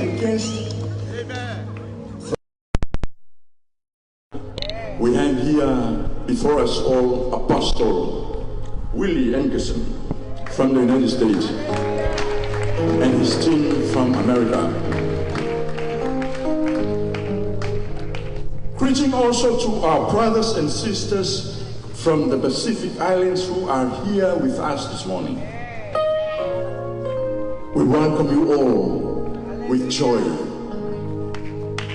against. We have here before us all Apostle Willie Engerson from the United States and his team from America. Greeting also to our brothers and sisters from the Pacific Islands who are here with us this morning. We welcome you all with joy.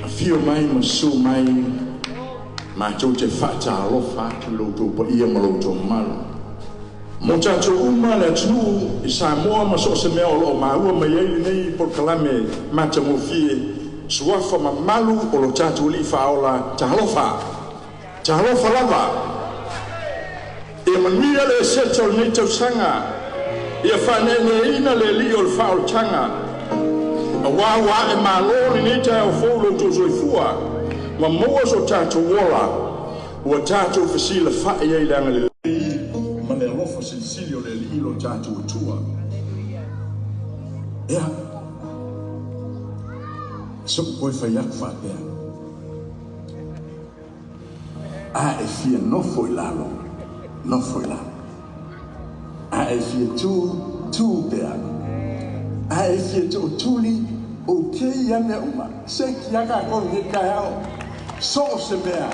A few mine so mine. Machoche fata alofa loto pa ia maloto mal. Mochacho uma le tu Samoa maso mea o maua mai nei por kalame macha mofie suafa mamalu o lo chacho li faola chalofa lava. E manmira le seto nei tau sanga. Ia fanene ina le li o faol changa. A wawa e malo ni ta o folo to soifua. Ma moa so tato wola ua tato fasila fai ai langa le ma le alofo silsilio le lilo tato utua ea so koe faiak whapea a e fia nofo i lalo a e fia tu pea a e fia tu tuli o kei ane uma se kiaka kon ni kaiao. So severe,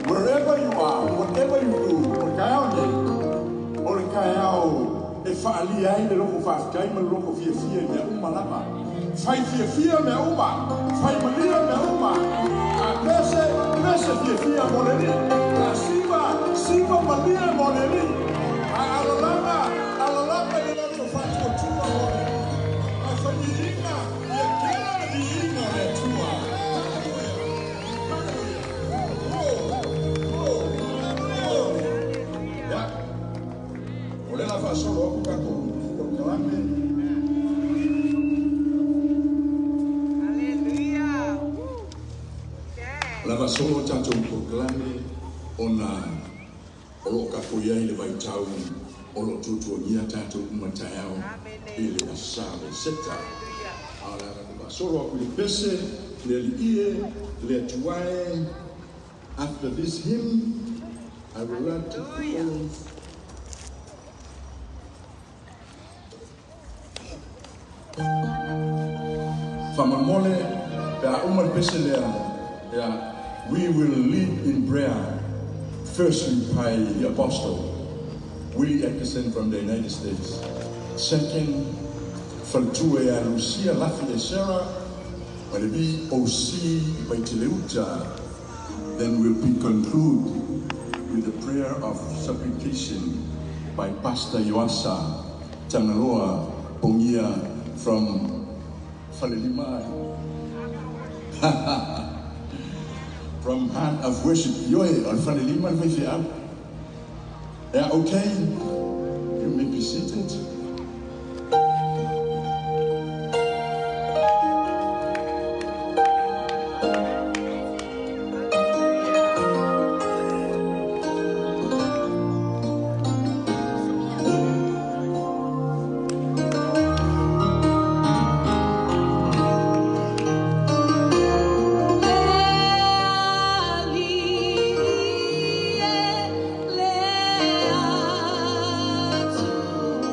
wherever you are, whatever you do, or kayao, if Ali I the local fast time and local fear me umalama, fight fear me uma, fight Malia me uma, and blessed fear money, Siva Malia money, Alama, you know to fight for 2 hours. I find the solo lava solo tato proclame ona o kakoia ile vai tau o lo tutu nia tato matao ile asale seta ala lava solo le pese le ie le tuae. After this hymn I would like to close Famamole, we will lead in prayer, firstly by the Apostle Willie Engerson from the United States. Second, from Tupea, Lucia Laei Sarah, will be OC by Teleuta. Then we'll be conclude with the prayer of supplication by Pastor Yoasa Tangaloa Pongia from from Heart of Worship, Yoe or Fanelima Vesiam. Yeah, okay. You may be seated.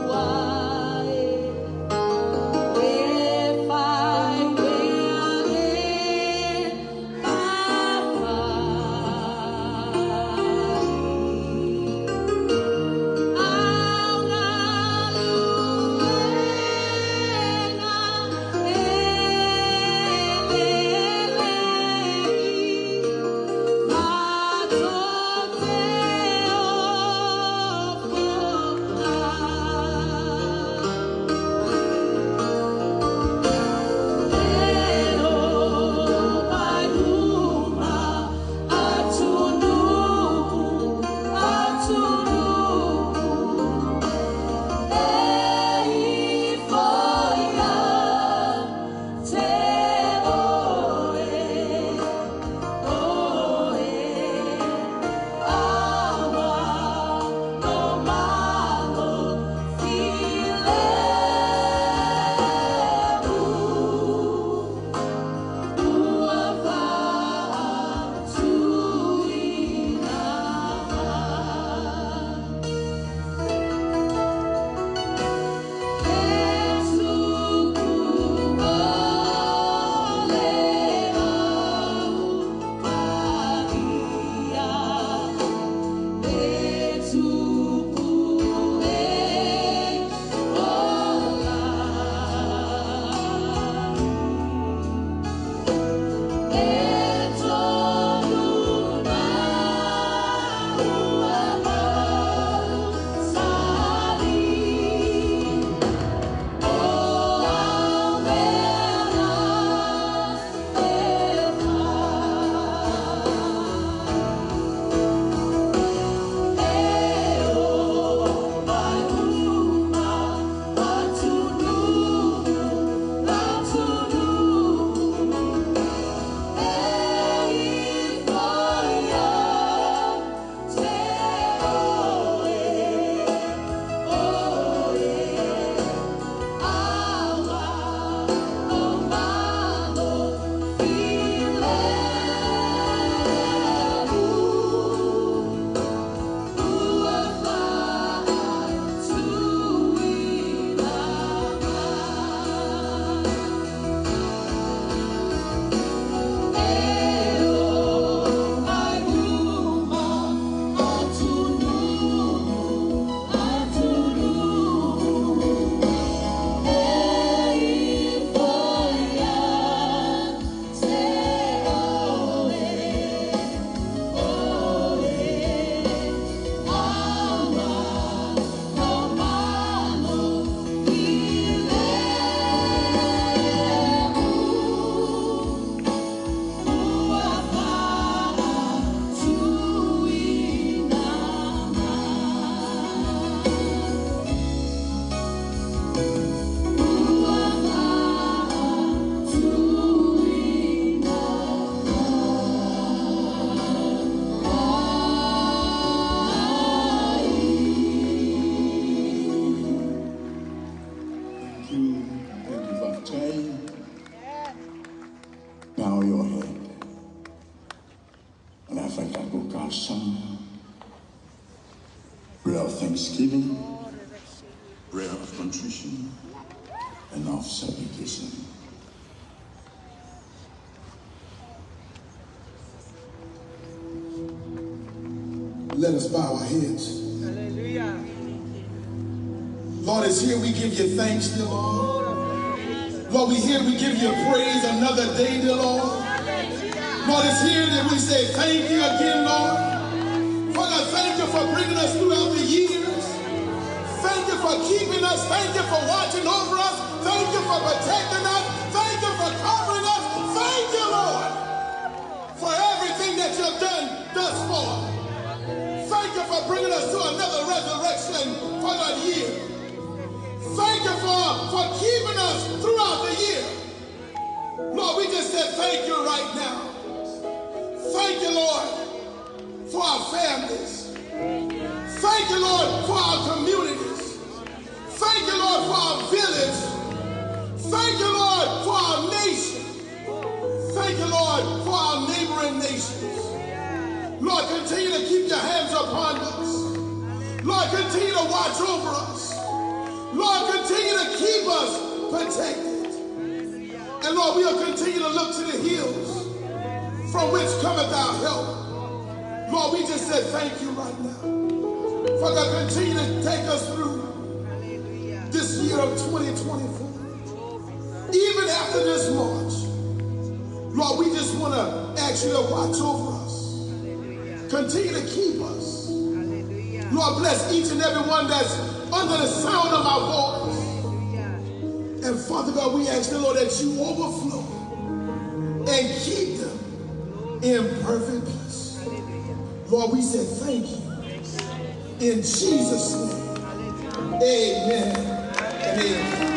Wow. bow your head. And I think I go call some prayer of thanksgiving, prayer of contrition, and of supplication. Let us bow our heads. Hallelujah. Lord, it's here we give you thanks, dear Lord. Lord, we here we give you praise another day, dear Lord. Lord, it's here that we say thank you again, Lord. Father, thank you for bringing us throughout the years. Thank you for keeping us. Thank you for watching over us. Thank you for protecting us. Thank you for covering us. Thank you, Lord, for everything that you've done thus far. Thank you for bringing us to another resurrection for the year. Thank you for keeping us throughout the year. Lord, we just said thank you right now. Thank you, Lord, for our families. Thank you, Lord, for our communities. Thank you, Lord, for our village. Thank you, Lord, for our nation. Thank you, Lord, for our neighboring nations. Lord, continue to keep your hands upon us. Lord, continue to watch over us. Lord, continue to keep us protected. And Lord, we'll continue to look to the hills from which cometh our help. Lord, we just said thank you right now. Father, continue to take us through this year of 2024. Even after this March, Lord, we just want to ask you to watch over us. Continue to keep us. Lord, bless each and every one that's under the sound of my voice. And Father God, we ask the Lord that you overflow and keep them in perfect peace. Lord, we said thank you. In Jesus' name, amen and amen.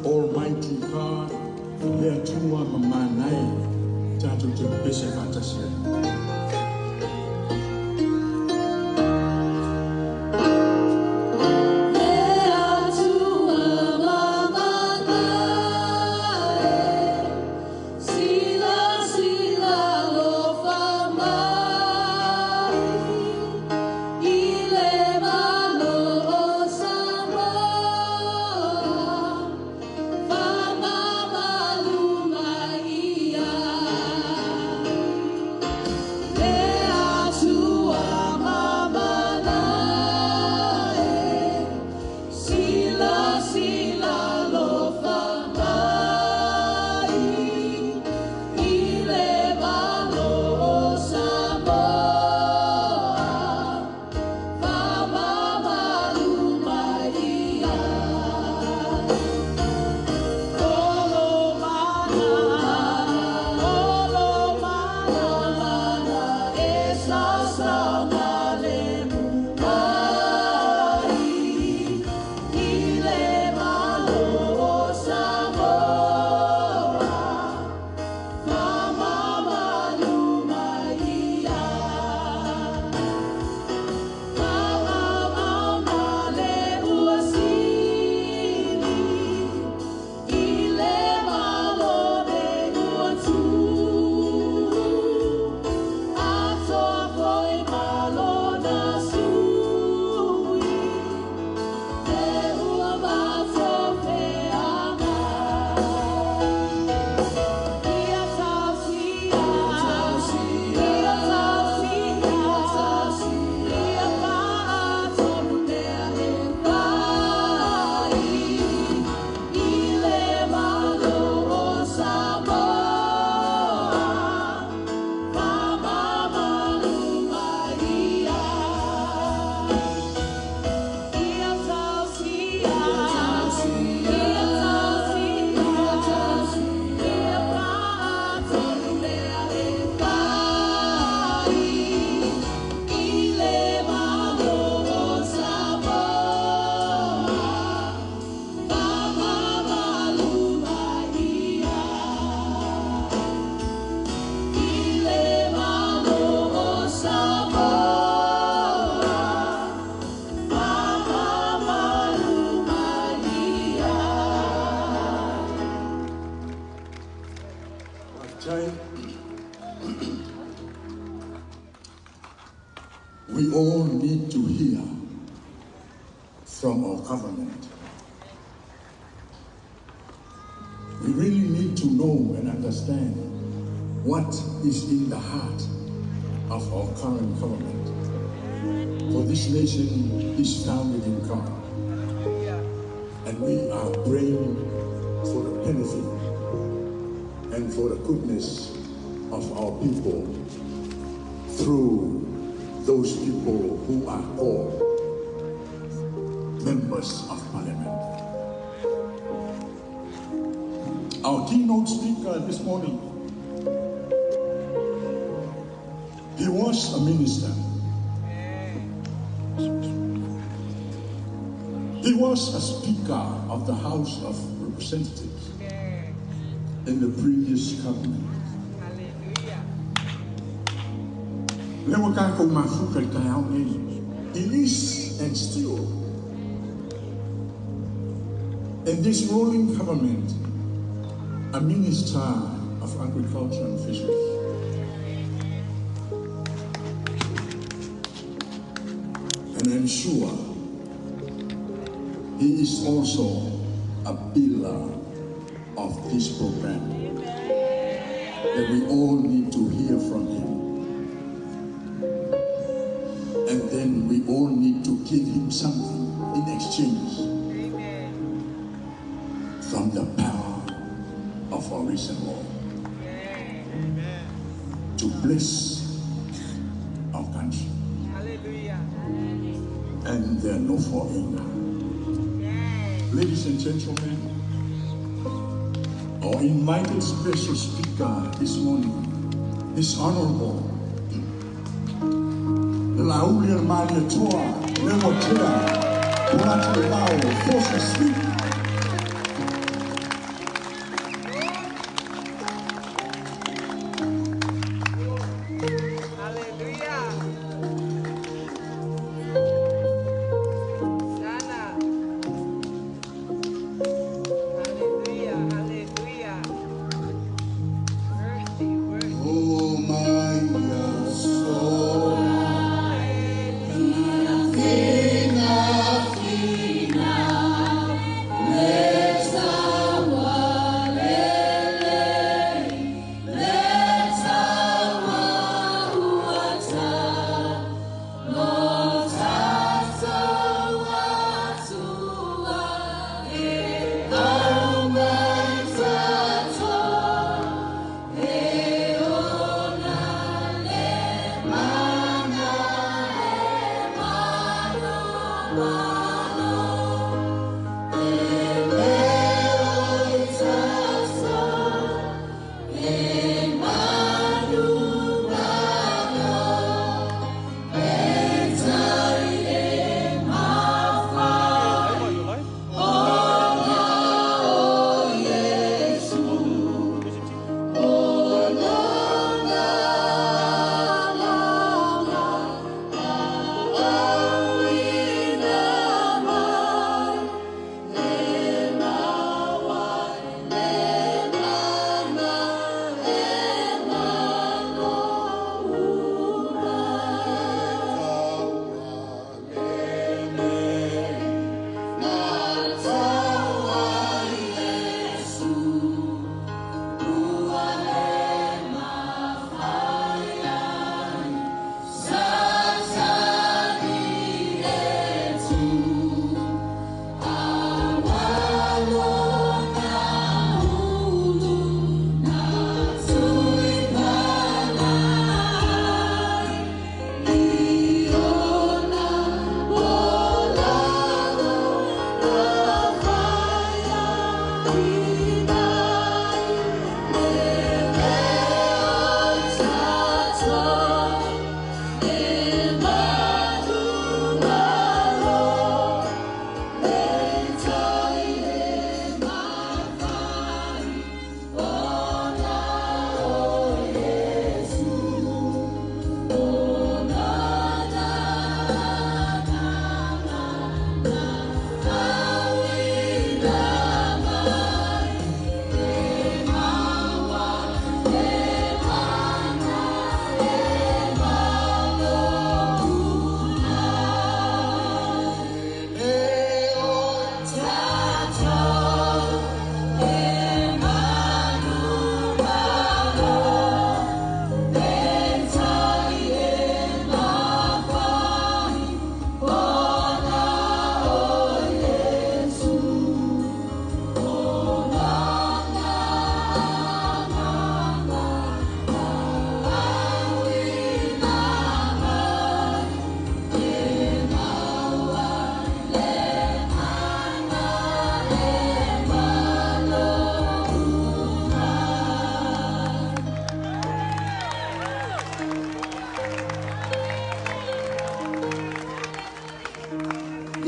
Almighty God, le tua mamanai, We all need to hear from our government. We really need to know and understand what is in the heart of our current government. For this nation is founded in God. And we are praying for the benefit and for the goodness of our people through those people who are called members of parliament. Our keynote speaker this morning, he was a minister. He was a speaker of the House of Representatives in the previous government. He is and still in this ruling government a minister of agriculture and fisheries. And I'm sure he is also a pillar of this program that we all need to hear from him. And then we all need to give him something in exchange from the power of our risen Lord to bless our country. Hallelujah. And there are no foreigner. Ladies and gentlemen, our invited special speaker this morning is Honorable Laei Polataivao, force of speak.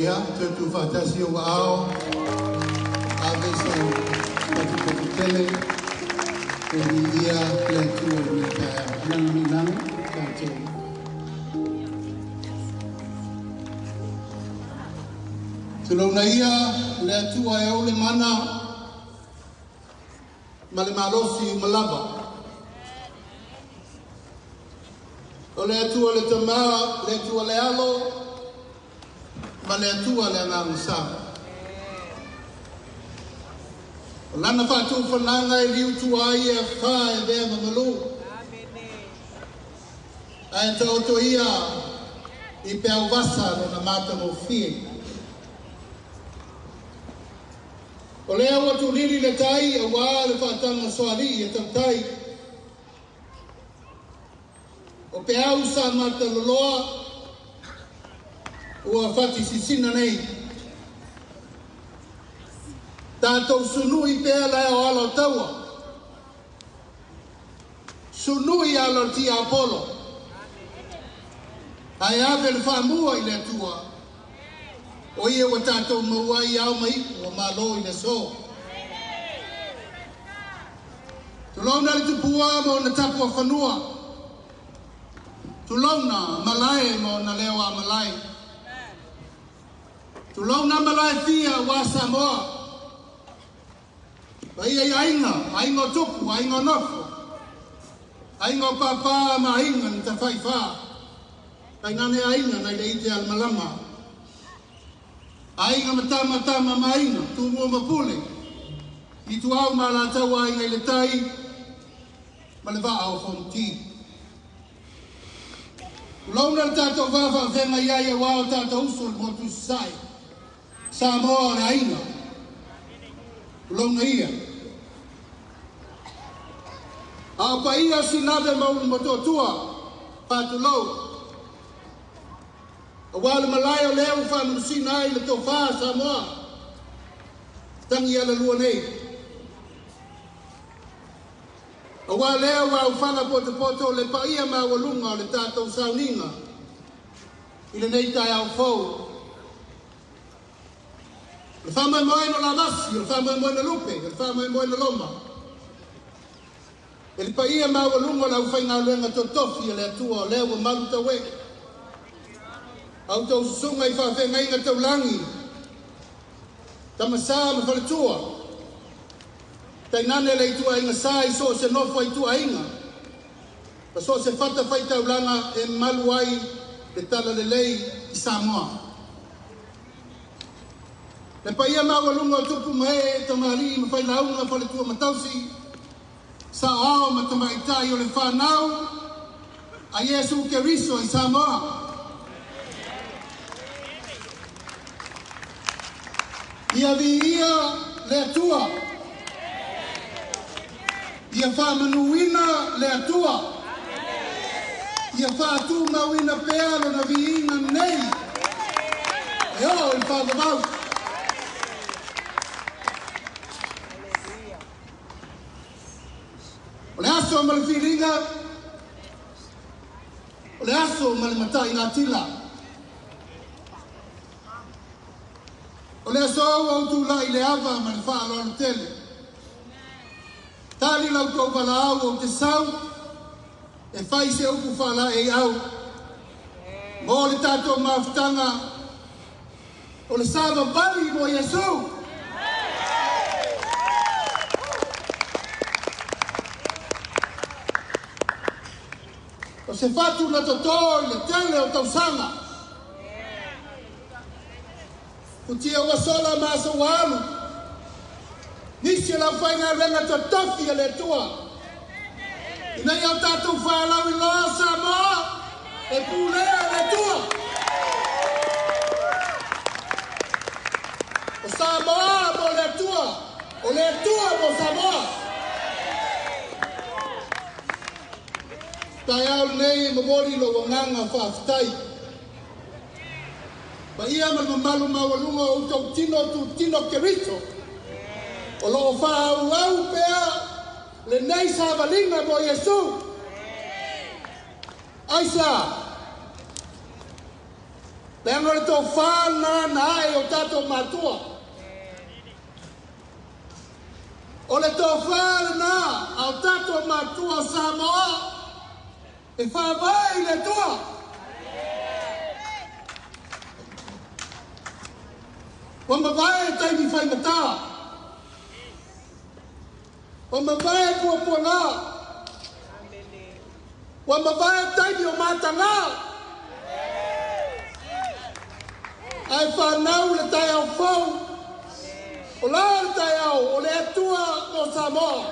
ia, tutu whatasi o ao, ave sa pati tele, e ia le tua ni ka nang kate. Tulona ia le tua e ole mana, ma le malosi malaba. O le atua le tamaa, le atua le alo, ma le atua le angamusa. O lana whātou whananga e liu tua ia wha e vea mamalu. Ai tau to ia I pēo wasa no na mata mo fie. O lea watu liri le tai, a wā le whātanga soari e tau tai. O pe au sa mata loloa, ua whati sisina nei. Tātou sunui pēa lai o alo taua. Sunui alo ti Apollo. Ai ave le whamua I le tua. O ia wa tātou maua I au maiku o malo I le so. Tulauna le tupua mo na tapua whanua. Tulauna malae mo na lewa malae. Tulauna malae fia wa Samoa. Ba ia ainga tupu, ainga nofo. Ainga papa ma ainga ni ta whaiwha. Ainga ainga na ile ite al malama. Ainga matama ma ainga, tu mua mapule. I tu au ma la tau ainga ile tai, ma le waa au fonti. Launa tātou wawa whenga iaia wao tātou usul mo tu sai. Samoa le ainga. Launa ia. A pa ia sinave maunu mo totua, pātu lau. A wale malai o leo whamu sinai le tō whaa Samoa. Tangi ala lua nei. A wale leo wau whanga poto le pa ia ma walunga o le tātou sauninga. I le nei tai au fau. Le whama moe no la masi, le whama moe na lupe, le whama moe na loma. E le pa ia ma walunga la uwhainga luenga to tofi le atua o leo wa maluta we. Au tau sunga I whawhenga inga tau langi. Tamasa ma whaletua. Tainane le itua inga sai so se nofo itua inga. Pa so se whata whai tau langa e maluai le tala le Laei I Samoa. Le pa ia maua lunga o tupu mae e tamari ma whai launga whaletua matausi. Sa ao ma tamaitai o le whanau. A Yesu ke riso I Samoa. Ia vi ia le atua. Ia whamanuina le atua. Ia whātu mauina pēa lo na vi ina nei. E o I whāgabau. O le aso ma le whiringa. O le aso ma le matai ngā tila. O le aso au tu lai le ava ma le whaalo anu tele. Tali lau tau wala au o te sau. E whai se upu whala e au. Mo le tātou mawhitanga. O le sāwa bali mo Yesu. O se whatu na totoi le tele o tau sanga. Kutia wasola masa walu. Nisi la whainga renga to tofi le tua. Ina iau tātou whalau I loa Samoa. E pūlea le tua. O Samoa mo le tua. O le tua mo Samoa. Tai au nei mamori lo wanganga whaftai. Pa ia ma mamalu mawalunga o tau tino kerito. O loo wha au pēa le nei sa valinga mo Yesu. Aisa. Lengo le tō whāna na ai o tātou mātua. O le tō whāna o tātou mātua Samoa. E whāwai le tua. Wa mawai e taimi whai mata. Wa mawai e kua puanga. Wa mawai e taimi o mātanga. Ai whanau le tai au whau. O la le tai au, o le atua o Samoa.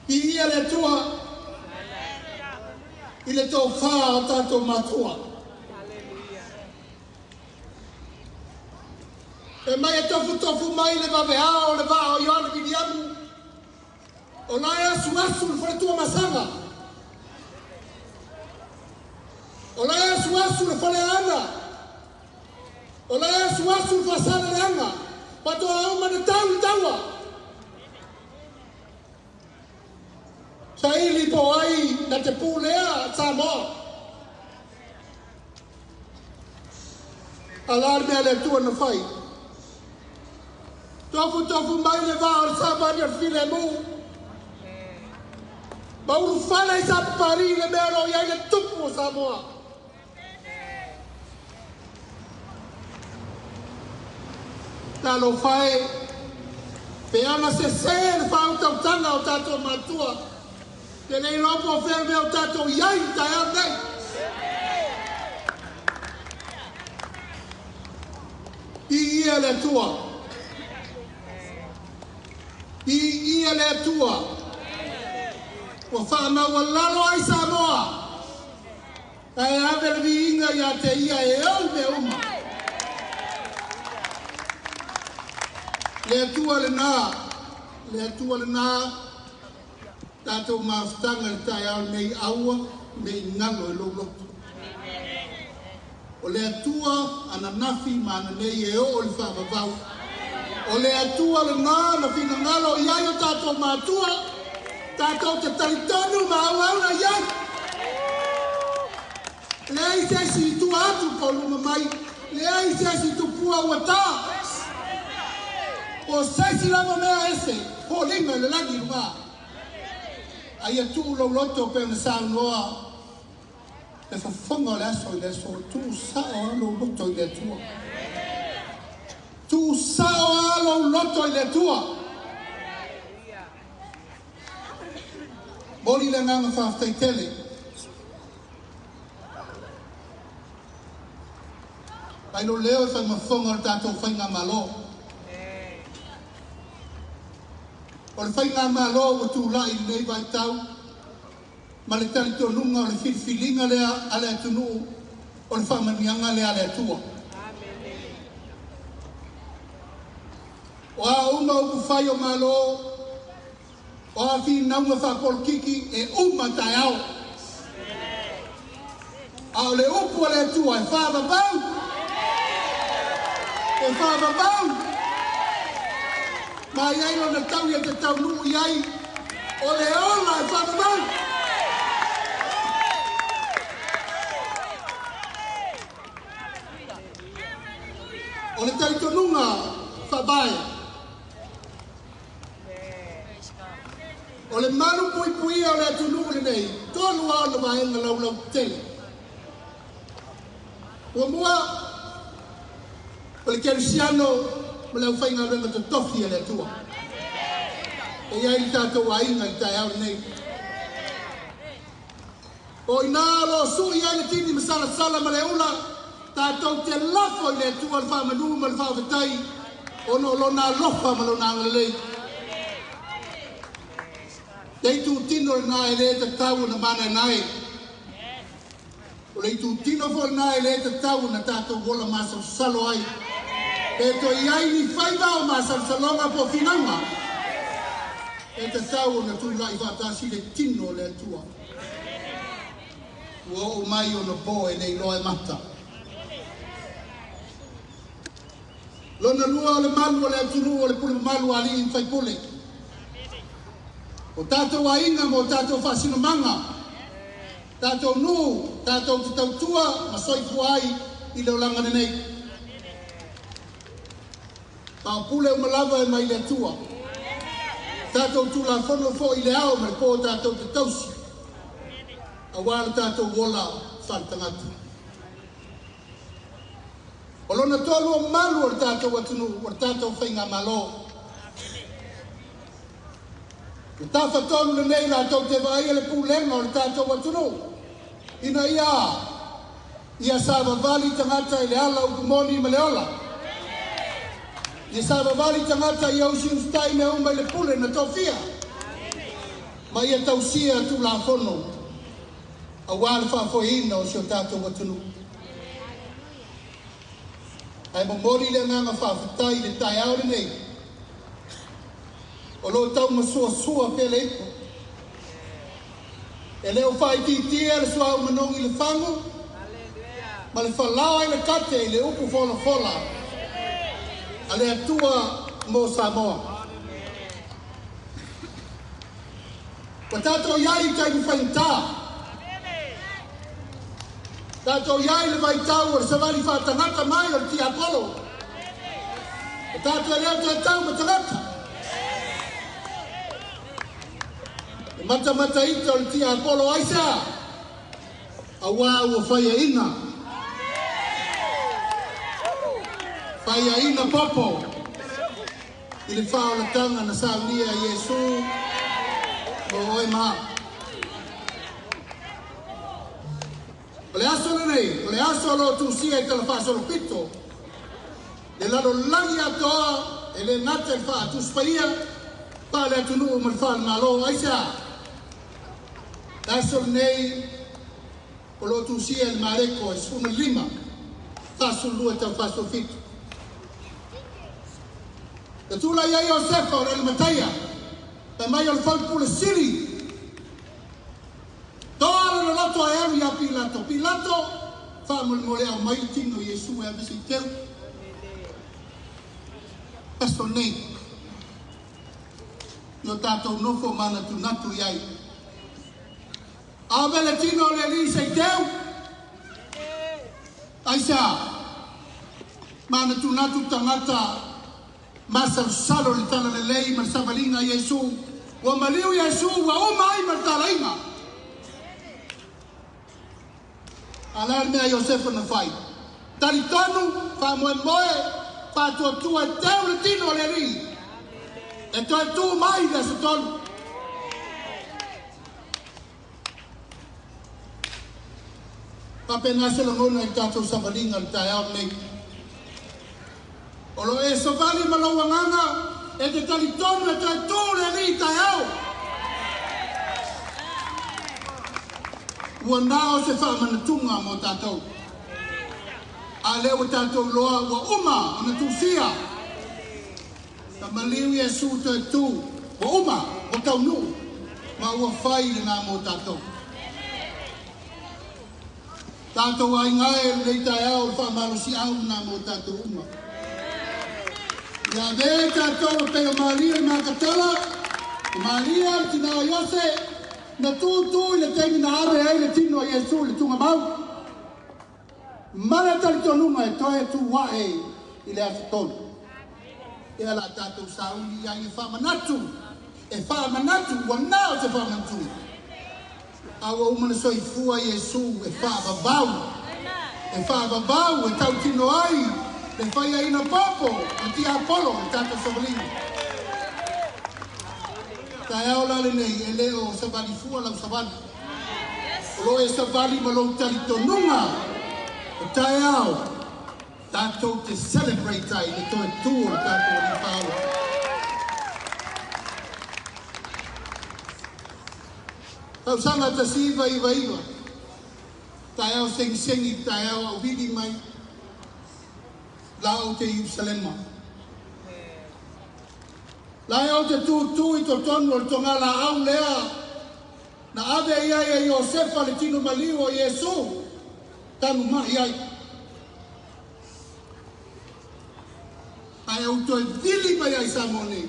I ia le atua. I le tō whā o tātou mātua. E mai e tofu mai le wawea o le wā o Ioana Viniamu. O lai asu le wharetua masanga. O lai asu le whare ana. O lai asu le whasana le anga. Pato au mana tau taua. Sa ili po ai na te pūlea Samoa. Alar mea le tua na whai. Tofu mai le wā o le Samoa ni while mu. Mauru whale sa pari le mea ro iai le tupu o Samoa. Talo whae. Pe ana se le whau tautanga o tātou mātua. Te nei lopo whewea o tātou iai tai au nei. I ia le tua. I ia le tua. Wa whanau a lalo ai Samoa. Ai ave le viinga ia te ia e au me uma. Le tua le nā. Le tua le nā. Tātou māwhtanga le tai au nei aua, nei ngalo e lolotu. O le atua ana nafi mana nei e o le whawawau. O le atua le nā na whina ngalo iai o tātou mātua, tātou te taritonu ma au au na iai. Le ai sesi tu atu ko luma mai, le ai sesi tu pua ua tā. O sesi lama mea ese, po linga le lagi runga. Ai tu lo loto pe na sa noa. E fa fonga le so tu sa o lo loto le tua. Tu sa o lo loto le tua. Boli le nganga fa tai tele. Ai no leo fa ma fonga tato fa nga malo. O le whainga malo o tu lai nei vai tau. Ma le tali tō nunga o le whiwhilinga lea ale atunu. O le whamanianga lea ale atua. O a uma upu whai o malo. O a whi naunga whakol kiki e uma tai au. A o le upu ale atua e whawabau. E whawabau. Ma iai o na tau ia te tau nuu iai. O le ola e whanamau. O le taitonunga whabae. O le manu pui o le atunu le nei. Tonu au na maenga lau tele. Ua mua. O le kerisiano. Ma le whainga renga te tofi e le tua. E iai tātou a inga i tai au nei. O i nā lo su i ai le tini masala sala ma le ula. Tātou te lafo i le tua le whamanu ma le whawhetai. O no lo nā lofa ma lo nā ngalei. Tei tu tino le nā e le te tau na mana nai. O le tu tino fo le nā e le te tau na tātou wola masa salo ai. E to iai ni whaivao ma salsalonga po finanga. E te tau na tu lai whatasi le tino le tua. Ua o mai o na po e nei loe mata. Lona lua o le malu o le atunu o le pule malu ali in whaipule. O tātou ainga mo tātou whasinamanga. Tātou nū, tātou te tautua, ma soifu ai I leo langana nei. Pao pule o malava e mai le tua. Tātou tūla whono fo I le ao, ma le pō tātou te tausi. A wāla tātou wola whantangata. O lona tolu o malu o tātou atunu, o tātou whainga malo. O tāwha tonu le nei la tau te vai le pūlenga o le tātou atunu. Ina ia sāwa vali tangata I le ala upumoni ma le ola. Ia sāwa vali tangata I au si ustai me umba I le pule na tofia. Ma ia tausia tu la whono. A wāle whaafohina o si o tātou atunu. Ai mamori le nganga whaafitai le tai au le nei. O lo tau masua pele ipo. E leo whai titia le suau manongi le whangu. Ma le whalao le kate I le upu fola. A le atua mo Samoa. Wa tātou iai tai ni whaintaa. Tātou iai le vai tau o le savali whātangata mai o le ti Apollo. O tātou leo te tau ma tangata. E mata ita o le ti Apollo aisa. A wā ua whaia ina. Whaia ina popo. I le whaolatanga na saunia Iesu. O oi maa. O le aso nei, lo tusia I tala whaasolo pito. Le lalo langi atoa, e le ngata I wha atuspaia, pa le atunu o malwha na lo aisa. Le aso nei, o lo tusia il mareko e suna lima, whaasolo lua tala whaasolo pito. Le tula iai o sefa o le mataia, e mai o le whalpule siri, Toa le lato a elu ia Pilato. Pilato, wha mole au mai tino Iesu e avisi teu. Pasto nei. Io tātou nofo mana tu natu iai. A vele tino le li sei teu. Aisa. Mana tu natu tangata. Masa salo le tala le lei. Masa valinga Iesu. Wa maliu Iesu. Wa umai martala inga. Alar mea Iosefa na whai. Tari tonu, wha moe moe, wha tua teu le tino le ri. E toi tu mai le sa tonu. Pa pena se la ngona I tātou savalinga le tai au nei. O lo e savali malaua nganga, e te tari tonu e toi tu le ri tai au. Ua nao se whamanatunga mo tātou. A leo tātou loa ua uma ana tūsia. Ta maliu Iesu te tū. Ua uma o tau nu. Ma ua whai le ngā mo tātou. Tātou ai ngai lei tai au le whamarosi au nā mo tātou uma. Ia vē tātou peo Maria I Makatala. Maria tina o Iose. Na tu le temi na are ai le tino a Iesu le tunga mau. Mara tali tonunga e toe tu wae I le afitonu. E ala tātou sauli ai e whamanatu. E whamanatu, wanao te whamanatu. Awa umana soifua Iesu e whababau. E whababau e tau tino ai. Le whaia ina popo, o ti Apollo, e tātou sabalinga. Tai au la nei e leo savali fua lau savali. O lo e savali ma lo tali tonunga. O tai au. Tātou te celebrate ai le toe tūra tātou ni whāua. Tau sanga ta siva iwa. Tai au sengi tai au au vidi mai. Lau te Yerusalema. Laei o te tū I to tonu o le tongala au lea. Na ave iai e Iosefa le tino maliu o Iesu. Tanu mahi ai. Ai au toi vili mai ai Samoa nei.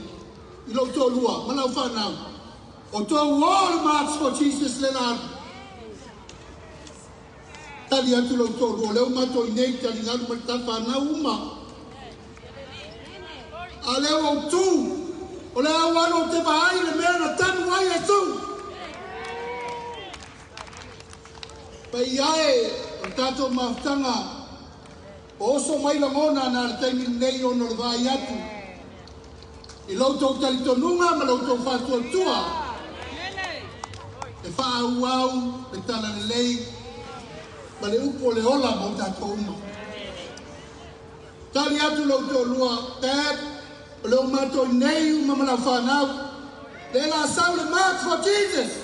I lo tō lua, malau whanau. O tō wall march for Jesus le nā. Tali atu lau tō rua leo mato I nei tali ngāru matapa nā uma. A leo au tū. O leo wano te paai le mea na tanu ai e tū. Pai ae, o tātou maftanga. O oso mai la ngona nā le taimi nei o no le vai atu. I lau tō tali tonunga ma lau tō whātua tua. E wha au au, le tala le lei, ma le upo le ola mo tātou uma. Tali atu lau tō lua, tēp, o leo mātou nei uma ma lau whanau. Le la sau le march for Jesus.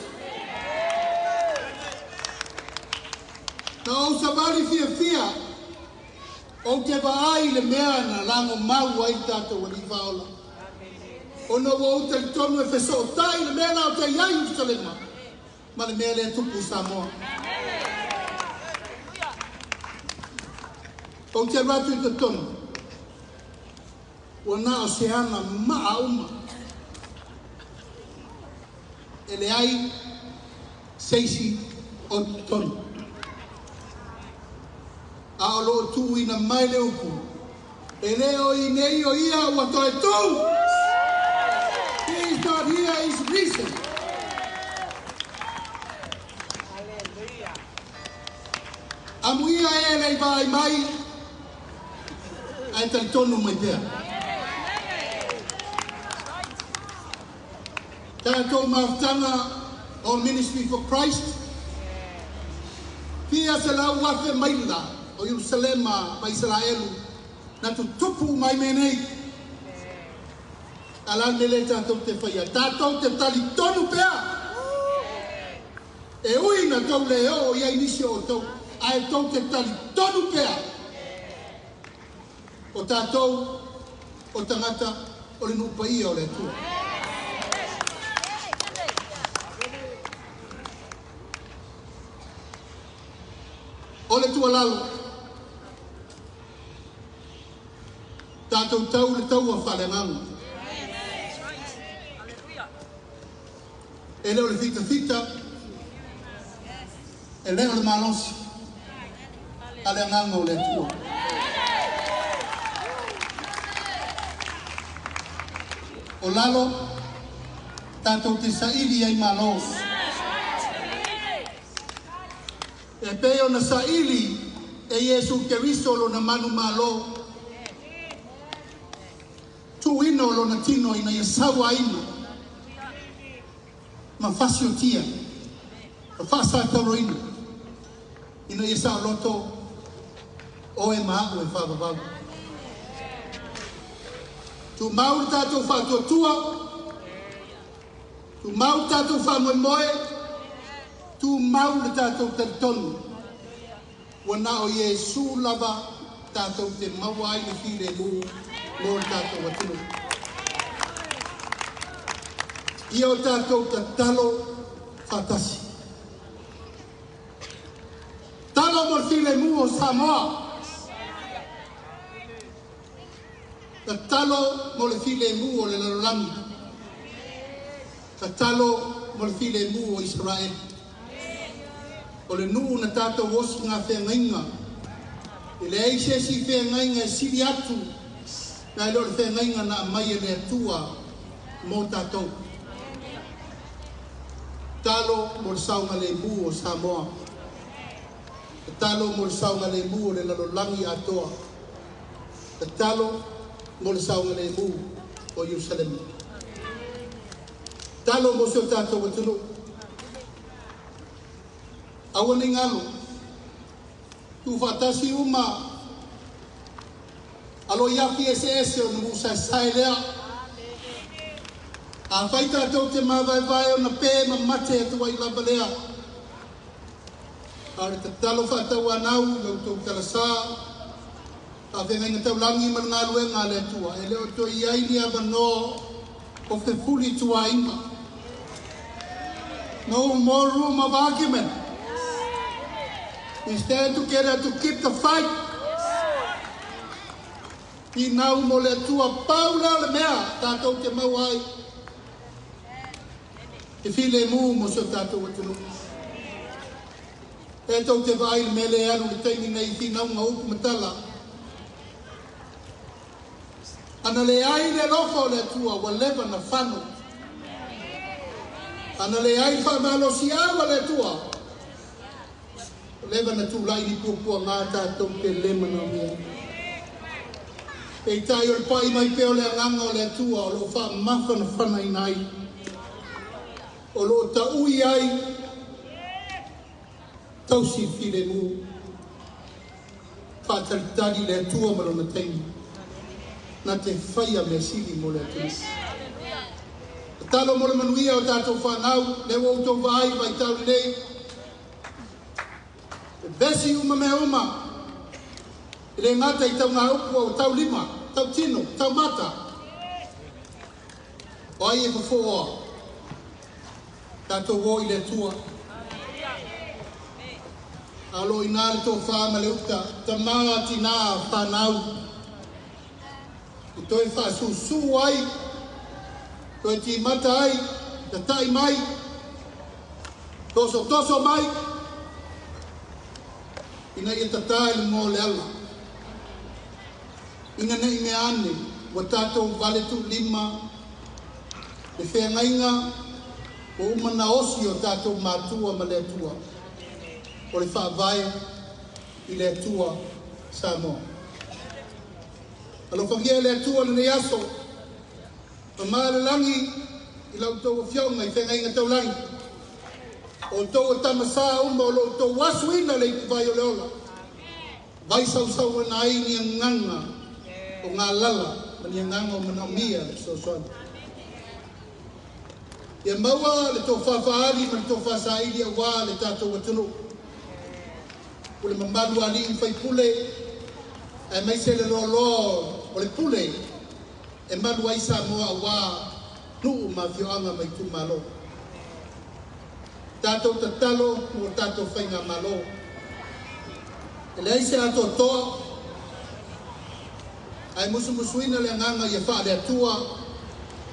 Na o sabali fia fia, o te vaai le mea na lango mau ai tātou wali whaola. O no o te tonu e wheso o tai le mea na o te iai Jerusalema. Ma le mea le tupu Samoa. O te ratu I te tonu. O na o se ana maa uma. E le ai seisi o te tonu. A o loo tu ina mai le upu. E leo I nei o ia ua toe tu. He is not here, he is risen. Amu ia e lei vai mai. Ai tali tonu mai pia. Tātou maftanga on Ministry for Christ. Pia se lau wafe maila. O Jerusalema ma Israelu na tu tupu mai menei ala nele tātou te whaia tātou te tali tonu pea e ui na tau leo o ia inisi o tau a e tau te tali tonu pea o tātou o tangata o le nupa ia o le tua o le tua lalo tātou tau le tau a whalengangu. E leo le fita fita, e leo le malosi, a le nganga o le tua. O lalo, tātou te saili ai malos. E peo na saili, e Yesu Keristo lo na manu malo. Tu ino lo na tino ina ia sawa ino. Ma fasio tia. Ma fasa taro ino. Ina ia sa loto o e maago e whaba waba. Tu mau tātou whātua tua. Tu mau tātou whamoe moe. Tu mau le tātou taritonu. Wana o Yesu lava tātou te maua ai le whire mu. Lord tātou watino. Ia o tātou ta talo whatasi. Talo mo while mu o Samoa. Ta talo mo le while mu o le Lalolami. Ta talo mo le while mu o Israel. O le nuu na tātou wosi ngā whengainga. I le eisesi whengainga e siri atu. Nā lor whengainga na mai e le atua mō tātou. Talo mō saunga le mū o Samoa. Talo mō saunga le mū o le Lalolami atoa. Talo mō saunga le mū o Jerusalem. Talo mō seo tātou watunu. Awane ngalo. Tu whatasi uma. Alo yafi ese o numu sa sailea. A whaita tau te mawai o na pē ma mate atu wai labalea. Are te talo whatau anau, lau tau talasa. A whenga tau langi ma ngā luenga le tua. E leo to iai ni avano o te fuli tua ima. No more room of argument. We stand together to keep the fight. I nau mo le tua paula le mea, tātou te mauai. E file mu mo so tato watunu. E tau te vai mele anu le taimi nei tina unga upu matala. Ana le ai le lofo le tua wa leva na whanu. Ana le ai whamalo si awa le tua. Leva na tūlai ni pua ngā tātou te lema na mea. E tai o le pai mai peo le anganga o le tua o lo wha mafa na whanai nai. O lo ta ui ai tausi file mu. Whātaritari le tua maro na teimi. Na te whaia me sili mo le tua. Talo mo le manuia o tātou whanau, le o tau vai vai tau nei. Besi uma me uma. Le ngata I tau ngā upu o tau lima, tau tino, tau mata. O ai e whafoa. Tātou wo I le tua. Alo I nāre tō whāma le uta, ta maa tina whanau. I toi whāsusu ai, toi ti mata ai, ta tai mai, toso mai, ina I tatai le mō le ala. Inga ne ime ane, wa tātou vale tu lima, le whengainga, o umana osi o tātou mātua ma le tua. O le whaavai I le tua Samoa. Alo whangia le tua le Aso. Ma maa le langi I lau tau o whiaunga I whengainga tau langi. O tau o tamasa uma o lo tau wasuina le I vai o le ola. Vai sau na ai ni nganga o ngā lala. Ma ni nganga o manamia le sosoana. Ia maua le tō whawhaari ma le tō whasairi a wā le tātou atunu. O le mamalu ali I whai pule, e mai se le lo o le pule, e malu ai Samoa a wā, nuu ma whioanga mai tu malo. Tātou tatalo, mo tātou whainga malo. E le aise ato toa, ai musuina le nganga I a wha le atua,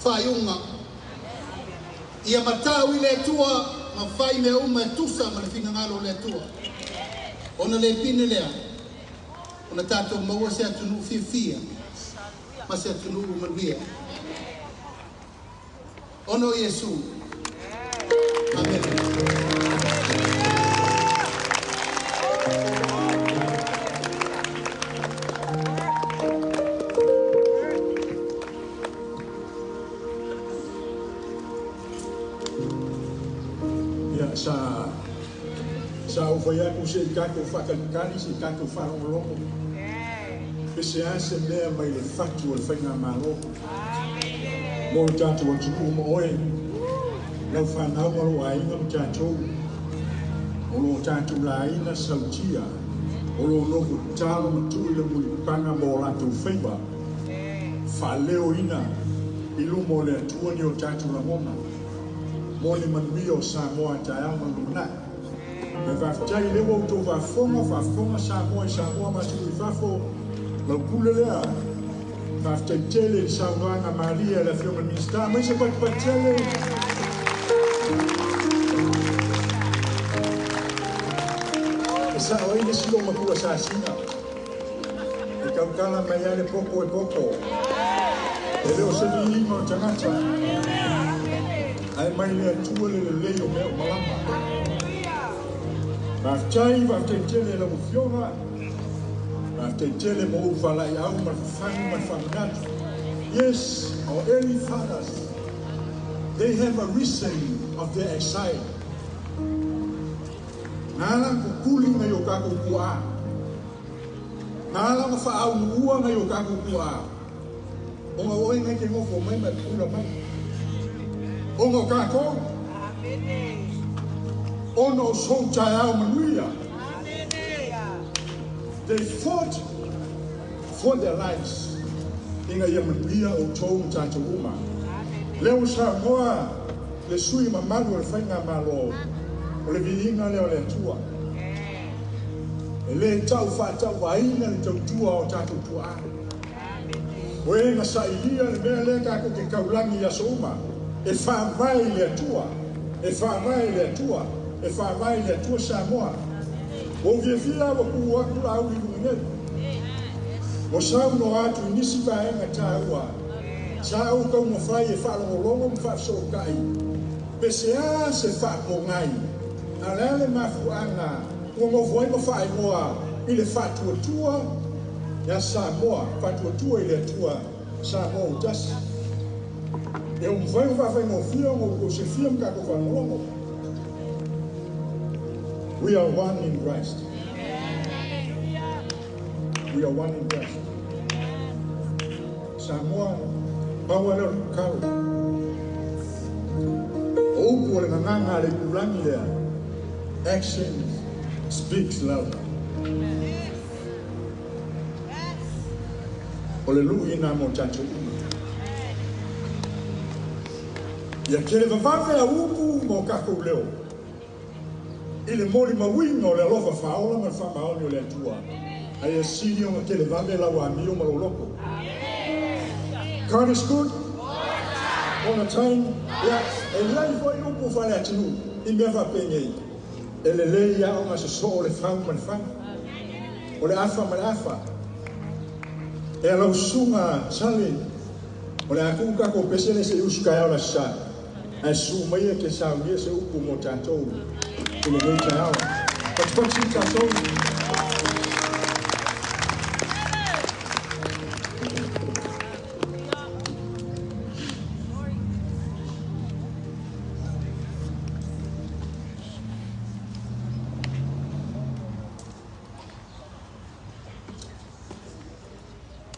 whaiunga. Ia matau I le atua, ma whai mea uma e tusa ma le whinangalo le atua. Ona le pine lea, ona tātou maua se atunu fia, ma se atunu manuia. Ono Yesu. Amen. Ya, sa o vai aku se kato whakalikani, se kato whaolongo. Pese a se mea mai le whatu o le whainga malo. Mo le tātou atu mo oe. Lau whanau maro a inga mo tātou. O lo tātou la ina sautia. O lo noku tālo matui le muli panga mo lātou whaiba. Whaleo ina. Ilu mo le atuani o tātou la moma. Mo le manui o Samoa tae ama lumana. Me whaftai lewa uto whafonga Samoa masu I whafo lau kule lea. Whaftai tele I Samoanga Maria la whionga minsta. Mai se patele. E sa o ine silo makua sa singa. E kaukala mai ale poko e poko. E leo se li ima o tangata. Ai mai lea tuale le leo mea malama. Whaftai tele la whionga. Whaftai tele mo uwhalai au ma whangu ma whanganatu. Yes, our early fathers, they have a reason of their exile. Nala kukuli ngai o kako kua. Nala ka whaau ua ngai o kako kua. Onga oi ngai ke ngofo mai mai kura mai. Onga kako. Ono so chayao manuia. They fought for their lives. Inga ia manuia o tou tātou uma. Leo Samoa le sui mamalu le whainga malo. O le vihinga leo le atua. E le tau whatau waina le tau tua o tātou tua. O e nga sa ilia le mea le kako ke kaulangi Aso uma. E whawai le atua. e fa mai le tua Samoa o via o ku au i o sau no atu nisi vaenga tāua sau kau mo fai e whalongolongo mwha so kai pesea se whapongai alele mafuanga o mo voi mo fai moa i le whatuatua ya Samoa whatuatua i le tua Samoa utasi e o mwhai whawhai mo fia o se fia mkako whalongolongo. We are one in Christ. We are one in Christ. Samoa, Pawala Kau. Opo le nganga le kulangi lea. Action speaks louder. Ole luina mo tato. Ya kele vavave a upu mo kako leo. Ile mori mawingo le lofa faola ma fa maonyo le tua. Ai sinio ma kele vame la wa mio ma loko. God is good. All the time. Yeah. E lai foi upu fale atinu. I me fa penye. Ele le ya o ma se so le fa man fa. O le afa ma afa. E la usunga sale. O le akuka ko pesele se uska ya la sa. Ai su mai ke sa ye se upu mo tatou. In the great hour. But what you can show me.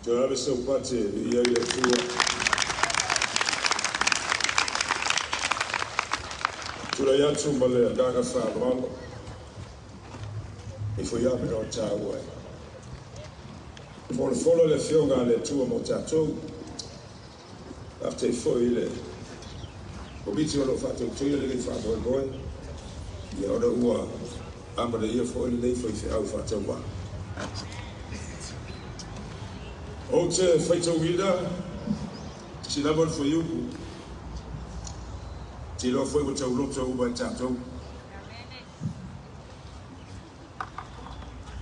To have so much Tulaya Tumbale, Daga Fabron, if we have it on Taiwan. For follow the Fionga, the two Motato, after a 4 years. Obitio of Fato, 2 years for a boy, the other one, I'm the year for a day for Alpha one. Ote Fato Vida, she never for you. Tilo foi o teu luto o bantato.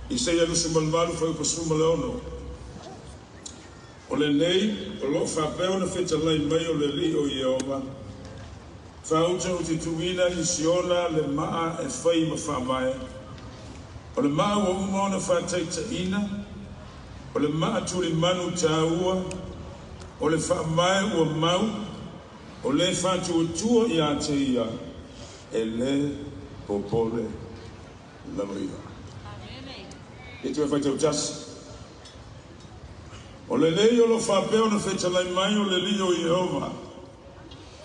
Isso aí é no Sumalvalo foi o Sumalono. O Laei, o Lofapel na feita lá em meio le rio e Oma. Fauta o tituina e Siona le maa e fai ma famai. O le maa o uma na fataita ina. O le maa tuli manu taua. O le famai o mau. O le fatu tua ia te ia, e le popole la maria. E tu e fai tau tasi. O le lei o lo whapeo na feta lai mai o le lio i Ova.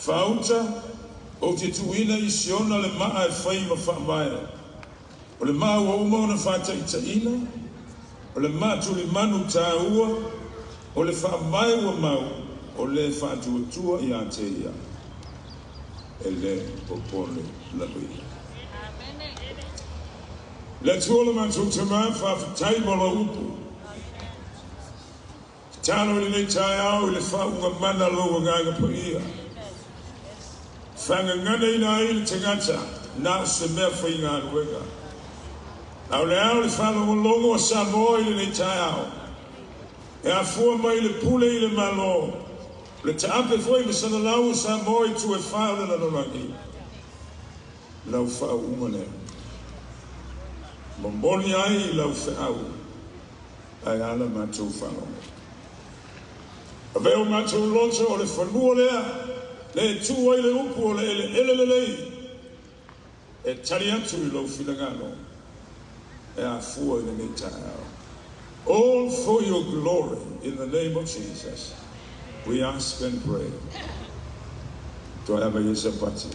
Whauta o te tuina i siona le maa e whai ma whamaya. O le maa ua umau na whata i taina. O le maa tuli manu tā ua. O le whamaya ua mau. O le fatu tua i a te ia. E le popole la maria. Le tuola matu te maa whawhataimola upu. Tano i le tai au i le whaunga mana loa nganga pa ia. Whanga ngana ina i le tangata, nā se mea whai ngā ruega. Au le au le whanongo longo a Samoa i le tai au. E a fua mai le pule i le malo. Le tāpe foi me sana lau Samoa i tu e whaole na norangi. Lau whau umane. Momboni ai lau whau. Ai ala mātou whanongo. A veo mātou lonsa o le whanua lea. Le tua i le upu o le ele. E tari atu i lau whilangano. E a fua i le nei tāau. All for your glory in the name of Jesus. We ask and pray. To have a yesapati.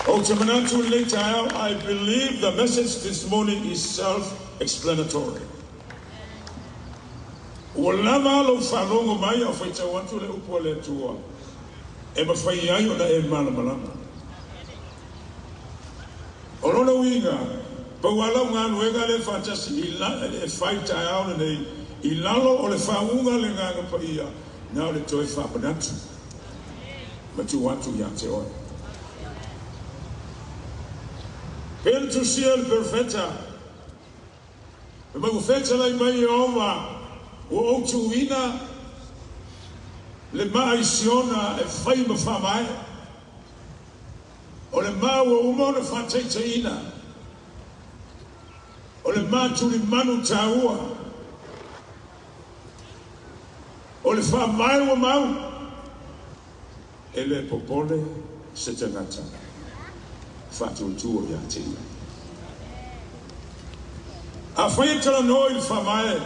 Otamanatu later, I believe the message this morning is self-explanatory. Walama lo falongo maya faita watu le upole tua. E mafaiayo na e malamalama. Olona winga, pa wala nganu le fantasi ila e faita yao ne ilalo o le faunga le nganga pa ia. Na le toe fapanatu. Matu watu ya te oe. Pen tu siel perfetta. Ma ufetta lai mai oma o tu ina le mai siona e fai ma fa mai. O le ma o umona fa te ina. O le ma tu li manu taua. O le fa mai o mau. E le popole se tangata. Fatu tuo ya te ina. A fai tala noi fa mai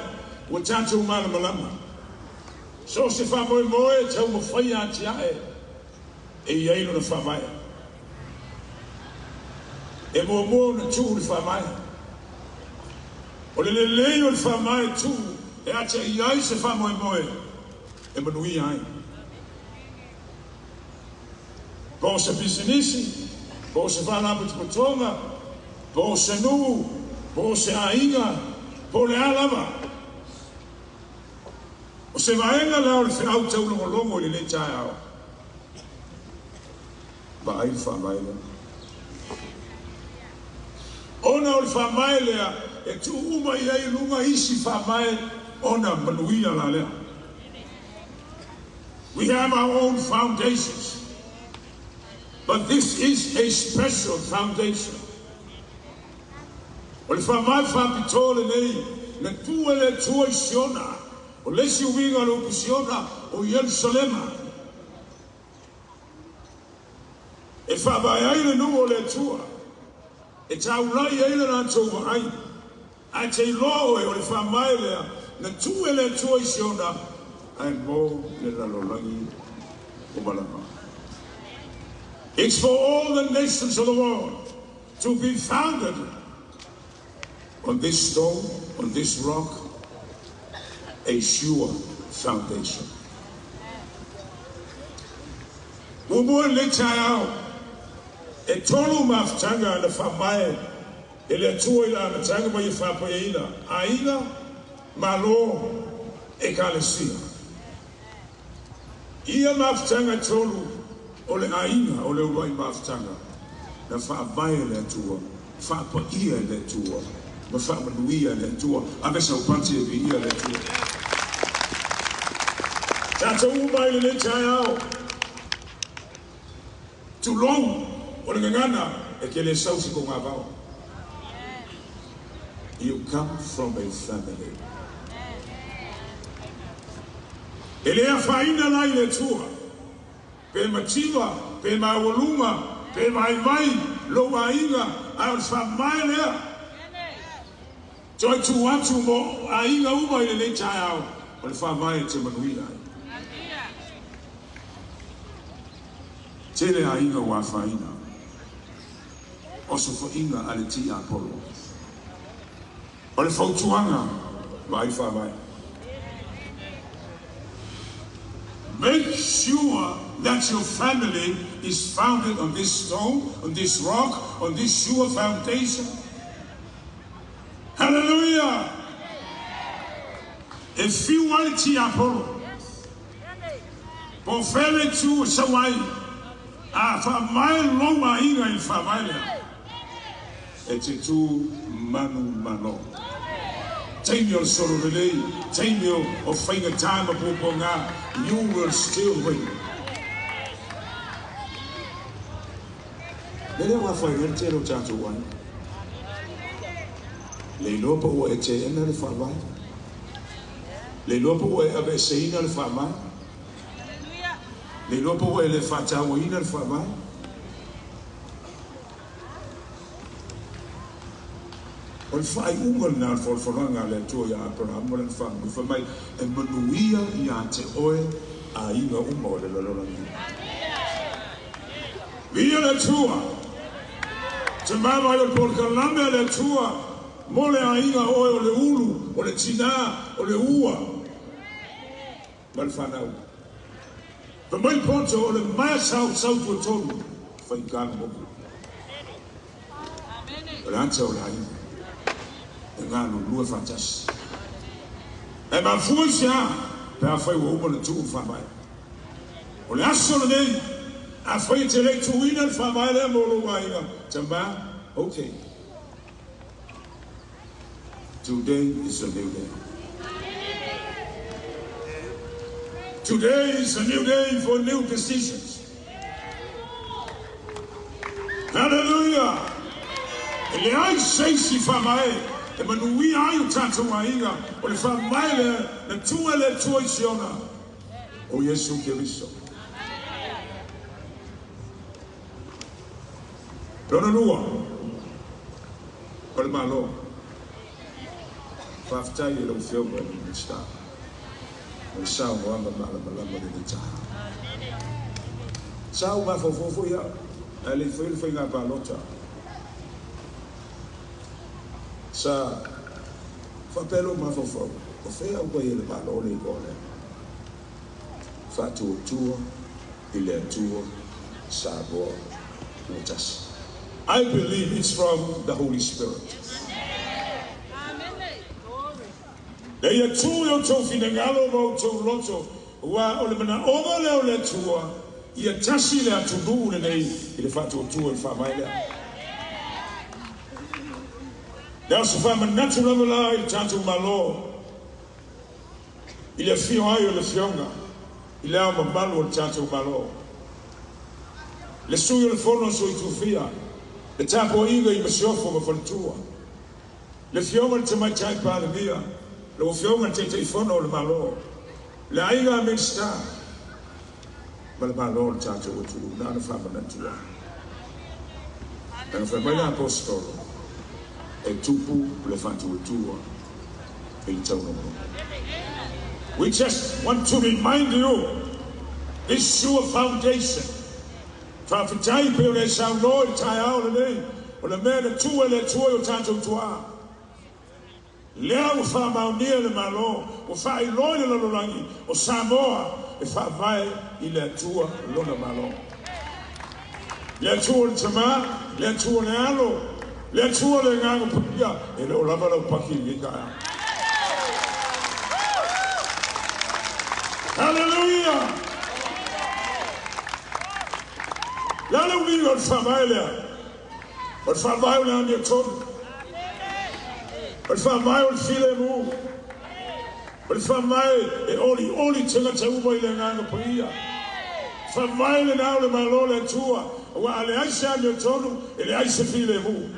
o tanto umana malama. So se fa moe moe tau mo fai ati ae. E iei no fa mai. E mo mo na tu le fa mai. O le leo le fa mai tu e ati iei se fa moe moe. E manui ai. Po se bisinisi, po se fa lamu tupotonga, po se nu, po se ainga, po le alama. O se vaenga lao le whiau tau longo le tai au. Ba ai fa mai le. Ona o le fa mai lea, e tu uma iei lunga isi fa mai, ona manuia la lea. We have our own foundations. But this is a special foundation. O le fa mai fa pitole nei, na tua le tua isiona. O lesi uwinga le upisiona o Yerusalema. E fa vai ai le nuo le tua. E tau lai ai le na tau ai. A te loe o le fa mai lea, na tua le tua isiona. Ai mo le lalolangi o malama. It's for all the nations of the world to be founded on this stone, on this rock, a sure foundation. Umo le chao e tolu maftanga na famae ele tua ila na tanga mai fa pa ina aina malo e kalesia. Ia maftanga tolu o le aina o le uai maftanga na fa mai le tua fa pa ia le tua ma fa manuia le tua a vesa o panti e ia le tua. Tata umai le chao tu long o le ngana e ke le sausi ko ngavao. You come from a family. Ele a faina lai le tua pe mativa pe mawalunga pe mai lo ainga a fa mai lea. Joy tu watu mo ainga uma ile chao o fa mai te manuia. Tele ainga wa faina. Oso fo inga ale tia polo. O le fautuanga mai fa mai. Make sure that your family is founded on this stone, on this rock, on this sure foundation. Hallelujah! If you want to Apollo, Pofele tu Sawai, for my long inga in Famalia, it's tu mano. Take your sort of delay, take your of finger time of Poponga, you will still win. They don't have to tell you to one. Lay no power at the end of the farm. Lay no power at the saying of the farm. Lay no power at the fata win of the farm. On fai na folfolanga le toya para amon fa fa mai e manuia ia te oe a inga uma le lolongi. Via le tua. Te mama le por kalame le tua. Mole a inga oe o le ulu, o le tina, o le ua. Malfanau. Pa mai ponto o le mai sau tu tonu. Fai kan mo. Lanza o la inga. Ngano lua fantas. E ma fuisia per fai uomo le tu fa mai. O le aso nei Afraid to let you win and for my level. Okay. Today is a new day. Today is a new day for new decisions. Hallelujah. Laei say si fa mai e manui ai tatu mainga o le fa mai le tua le tua siona o Yesu Kristo. Lona lua o le malo fa ftai e lo fio ba ni sta o sa mo amba mala de ta sa o ma fo ya ale foi na balota. Sa fa pelo ma fo o fe au ko ele ba lo le ko le fa tu ile tu sa bo mutas. I believe it's from the Holy Spirit. They are two yo to finangalo mo to loto wa ole mana o le tua ia tasi le atu du le nei ile fa tu e fa mai le. There's a family natural life, tanto malo. Il est fion aio le fionga. Il è un malo tanto malo. Le sue le forno sui tufia. Le tapo inga I masiofo ma fantua. Le fionga te mai tai pa via. Le fionga te forno le malo. Le aiga me sta. Ma le malo tanto tu na na family natural. E family apostolo. E tupu le fantu tua e tauno. We just want to remind you this sure foundation. Fa fitai pe le sauno I tai au le o le mena tua le tua o tanto tua. Leo fa maunia le malo o fa I loi le lolangi o Samoa e fa vai I le tua lona malo. Le tua le tama, le tua le alo. Let's all hang out and all of our packing. Hallelujah. Let us be on familia. But familia on your tongue. But familia feel a move. But familia only thing that's over in the familia now the Malola tour. Well, I shall your tongue and I shall feel a move.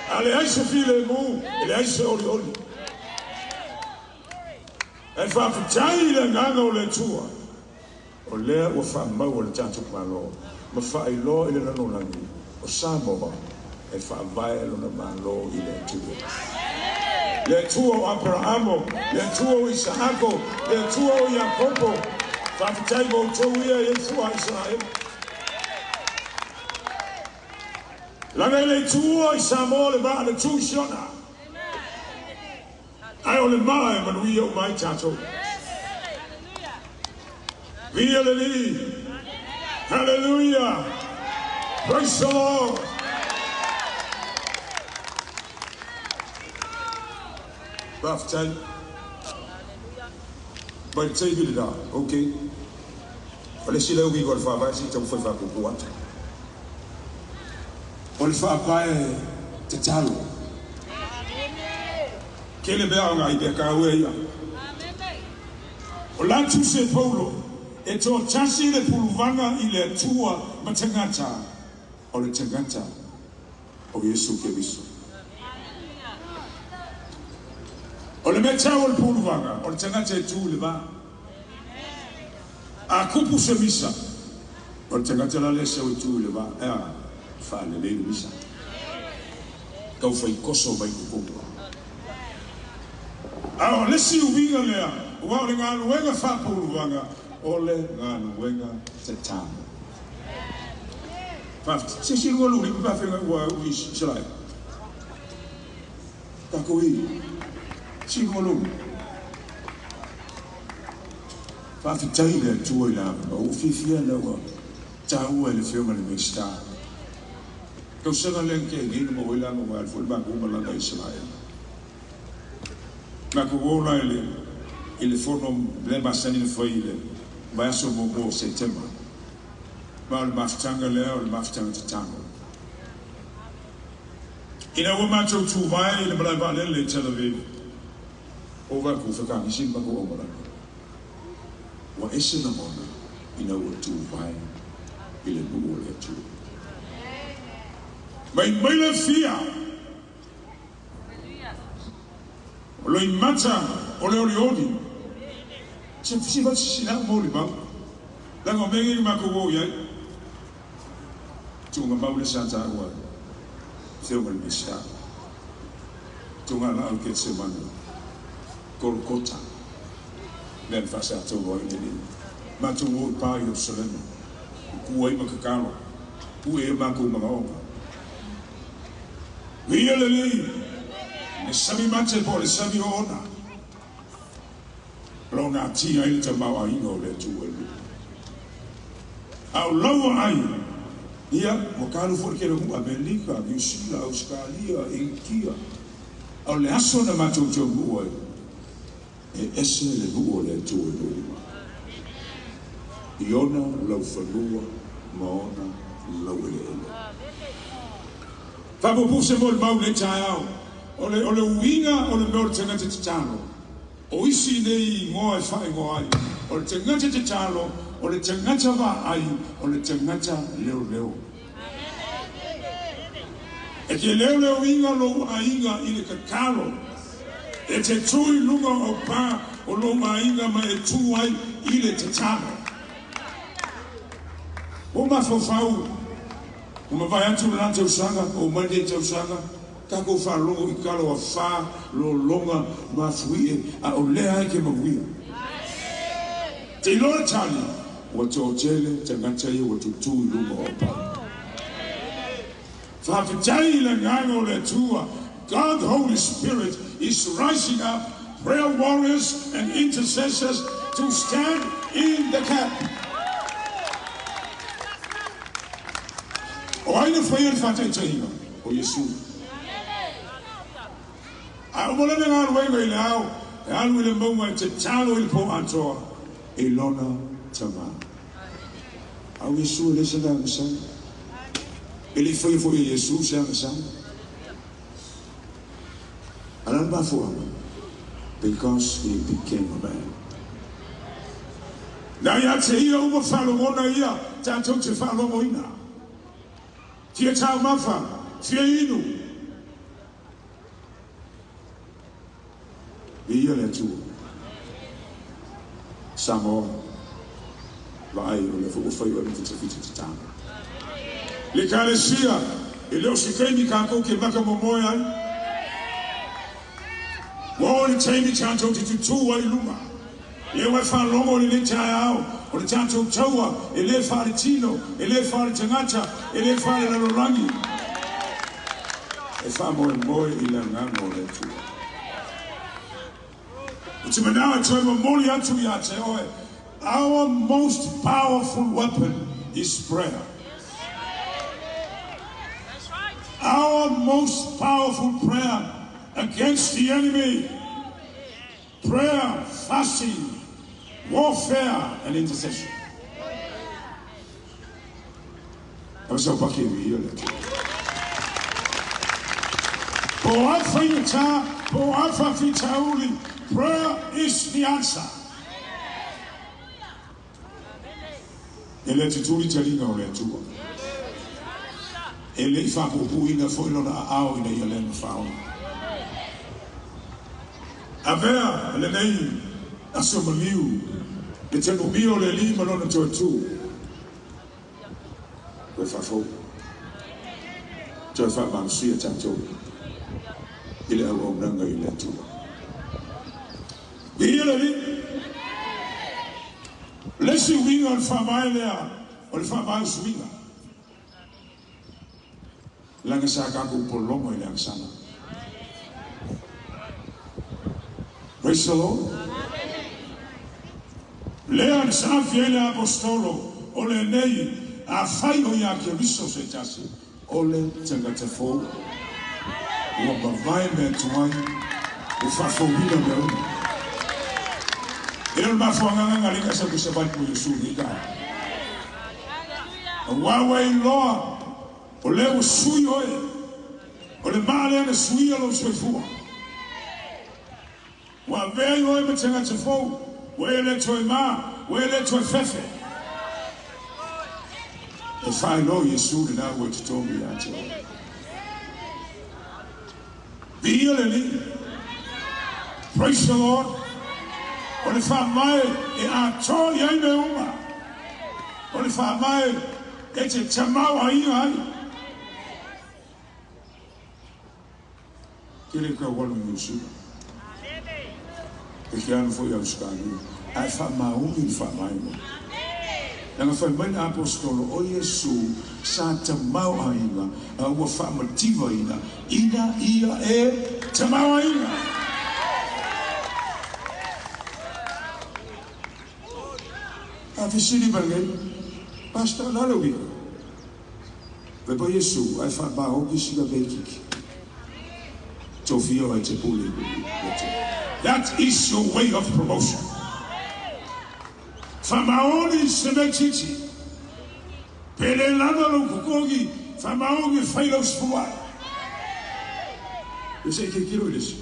Laei file mu, Laei oli. E fa fitai le nganga o le tua. O lea ua fa mau o le tatu malo. Ma fa I lo I le nanolangi. O Samoa e fa vai lo na malo I le tua. Le tua o Abrahamo, le tua o Isaako, le tua o Jacobo. Fa fitai mo tauia e tua Israel. Langa le tua I Samoa le maa le tu shona. Ai o le mai manuia o mai tato. Via le li. Hallelujah. Praise the Lord. Buff time. But take it down, okay? But let's see how we got for us. It's a for what. On fa pai te talo. Kele bea nga I beka weia. O lantu se Paulo e to chansi le puluvanga I le tua matangata o le tangata o Yesu Kristo. O le meta o le puluvanga o le tangata e tu le ba. A kupu se misa o le tangata la lese o tu le ba. Fa le le misa. Kau fai koso mai kupu. Ah, let's see winga lea. Wa le ngā luenga fa puluvanga o le ngā luenga te tama. Fa si ngolu ni pa fenga wa ui salai. Ta ko I si ngolu. Fa fitai le tuoi la o fifia le wa. Ta ua le fioma le mista. Kau sanga lenke ni mo wela mo wa fo ba ko ma la Israel. Na kuona ile forno le basani le foi ile. Vai so mo setembro. ma le mafutanga lea o le mafutanga te tango. Ina ua mātou tū vai le malai vale le televivi. O vai ku whakami simba ko o marana. Wa ese na mona ina ua tū vai i le nuu o le tū. Mai le fia. O lo imata o le orioni. Se fisi va sina mo le mau. Langa mengi ma ko wo yai. Tunga mau le santa ua. Seu mal bisa. Tunga la al ketse manu. Golgota. Nen fasa to wo ini. Ma tu wo pa yo soleno. Ku ai ma kakalo. Ku e ma ko ma onga. Via le lei. Ne sami mate po le sami ona. Rona tia il te mau ingo le tu e. Au lau ai. Ia, mo kalu fo ke lu Amerika, New Zealand, Australia, India. Au le aso na matou tau mua e ese le mua le tu e lua. Iona lau whanua, maona lau ele ele. Whapopu se mo le mau le tai au. O le uinga o le meo le tangata te talo. O isi nei ngoa e whae ngoa ai. O le tangata te talo, o le tangata wa ai, o le tangata leo leo. E ke leo leo inga lo a inga i le kakalo. E te tui lunga o pā o lo a inga ma e tu ai i le te talo. O ma fau, o ma vai atu na te usanga, o ma de te usanga, kako wha longo i kalo a wha, lo longa ma fui a o lea ke ma wia. Te iloa tali, wa te o tele, te ngatai wa te tui lunga o pā. God, the Holy Spirit, is rising up prayer warriors and intercessors to stand in the gap. O aina whaia ni whātai tahinga o Yesu. A umala na ngā ruenga i le au, e alu i le maunga i te talo i le po antoa, e lona tama. Au Yesu e lesa na ngasanga. Ele foi Jesus já sabe. Alan ba for because he became a man. Na ya te ia uma falo ona ia, tanto te falo moina. Tia tau mafa, tia inu. Ia le tu. Samoa. Laei o le fu foi o le te fiti tanga. Le kalesia, e leo sikeni kako ke maka momoe ai. Wa le taimi tanto te tutu ai luma. E wa fa longo le tai au, o le tanto taua, e le fare tino, e le fare tangata, e le fare la lorangi. E fa moe i la ngano le tu. Uti manawa toi momoli atu ya te oe. Our most powerful weapon is prayer. Our most powerful prayer against the enemy, prayer, fasting, warfare, and intercession. Prayer is the answer. Ele fa popu ina foi lona au ina yalen fao. Avea le nei asomaliu le tenu mio le lima lona tu. We fa fo. Jo fa ban sia tanto. Ile au nanga ile tu. Ile li. Lesi winga al fa mai lea, al fa mai swinga. Langa sa kako polongo i lang sana. Praise the Lord. Lean sa fiele apostolo ole nei a fai o ya ke riso se tasi ole tangata fo o bavai me tuai o fa fo bila me o e ma fo nganga linga sa ku se ban ku Yesu ni ka Wawe loa, o leo sui oe, o le male ana sui alo soifua. Wa vei oe me tenga te fou, we le toi ma, we le toi fefe. If I know Yesu na we te tomi ate oe. Via le ni, praise the Lord. O le wha mai e a tō iai me uma. O le wha mai e te tamau a inga ai. Kere ka walu Yesu. E ke anu fo i au skani. Ai wha maungi wha mai mo. Nanga whai mai na apostolo o Yesu sa tamau a inga. A ua wha mativa ina. Ina ia e tamau a inga. Afisini bargen, pasta lalogi. Bebo Yesu, ai fa ba o kisiga bekiki. Tofio ai te puli. That is your way of promotion. Famaoni semechichi. Pele lana lo kukogi, famaoni failo spua. You say ke kilo this.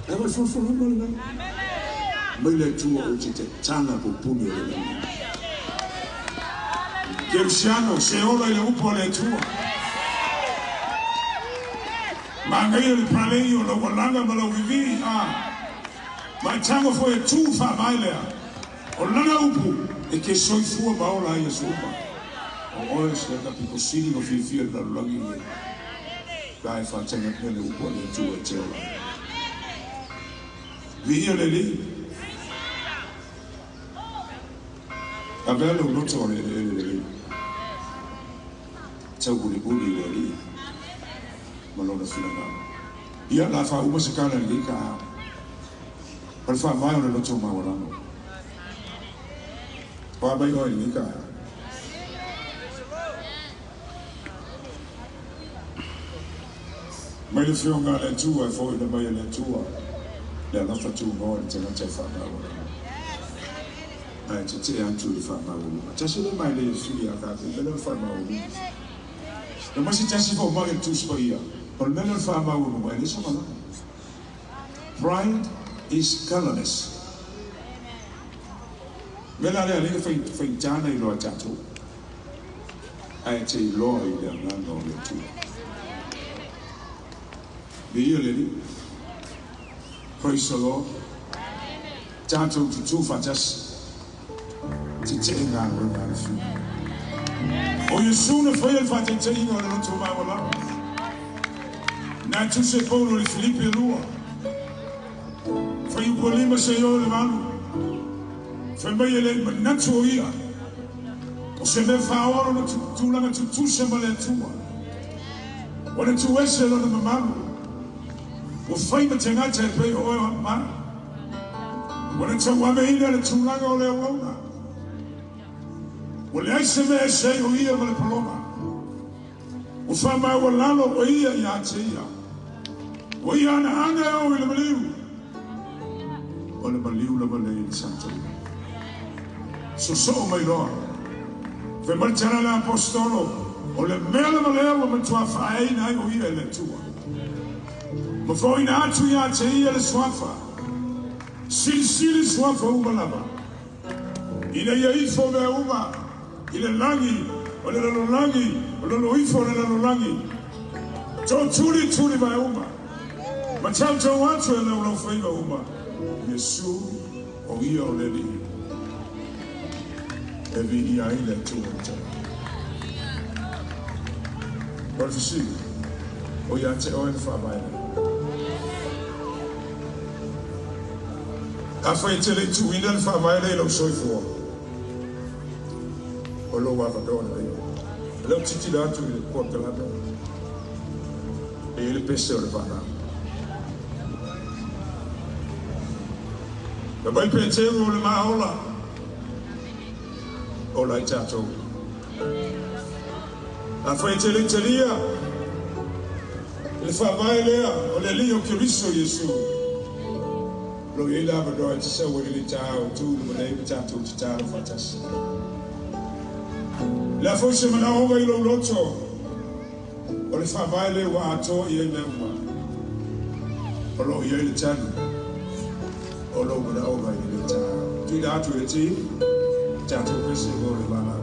Ever for no. Mele tua o te tana po puni o le nani. Kersiano, se ola i le upo le tua. Mangai o le pralei o le walanga ma lo vivi. Ma tango fo e tu fa mai lea. O lana upu e ke soifua maola i a sopa. O oe se ka piko siri o fifia na lulangi e. Gai fa tenga pele upo le tua e te ola. Via le li. Abelo noto le tau buli le malona filana. Ia la fa uma se kana le ka. Per fa mai ona noto ma ora. Pa bai oi le ka. Mai le fionga le tua foi da mai le tua. Le la fa tu mo te na te fa na ora. Ai te te antu le fa maulu. Tasi le mai le suri a kate, le fa maulu. No masi tasi fo mai tu spa ia. Ol mele fa maulu, ai le sa mala. Pride is colorless. Mela le ale fa jana I lo tatu. Ai te lo I le ngano le tu. Be le praise the Lord. Tatu tu fa just te inga ngana fu. O Yesu na foi fa te inga no tu ma wala. Na tu se Paulo le Filipe lua. Foi o polima se yo le malu. Foi mai ele na tu ia. O se me fa ora no tu la tu se male tua. O le tu ese lo na malu. O foi me tenga te pe o ma. O le tu wa me ina le tu la o le ona. Wale ai se me se o ia male paloma. O fa mai wa lalo o ia ia te ia. O ia na anga o ile maliu. O le maliu la male in santo. So mai loa. Fe martana la apostolo. O le mele male o me tua fa ai nai o ia le tua. Ma foi na atu ia te ia le swafa. Sili swafa umalaba. Ina ia ifo me uma. Ile langi, ole lo langi, ole lo ifo ole lo langi. To tuli ba uma. Ma chau watu ele lo faiva uma. Yesu o ia ole li. Evi ia ile tu nta. Por fisi. O ia te o fa mai. Afa itele tu ina fa mai le lo soifo. Olo wa vadona le. Le titi da tu le porta la da. E il pesse o le vada. La bai pete o le maola. Ola I tato. A fa itele telia. Le fa mai lea o le lio che riso Yesu. Lo ila vadona ti se o le tao tu le nei tato ti tao fantastic. La forse mana ova I lo loto. O le whawai wa ato I e meuma. O lo I le tanu. O lo mana ova I le tanu. Tui da atu le ti. Tato pese o le mana.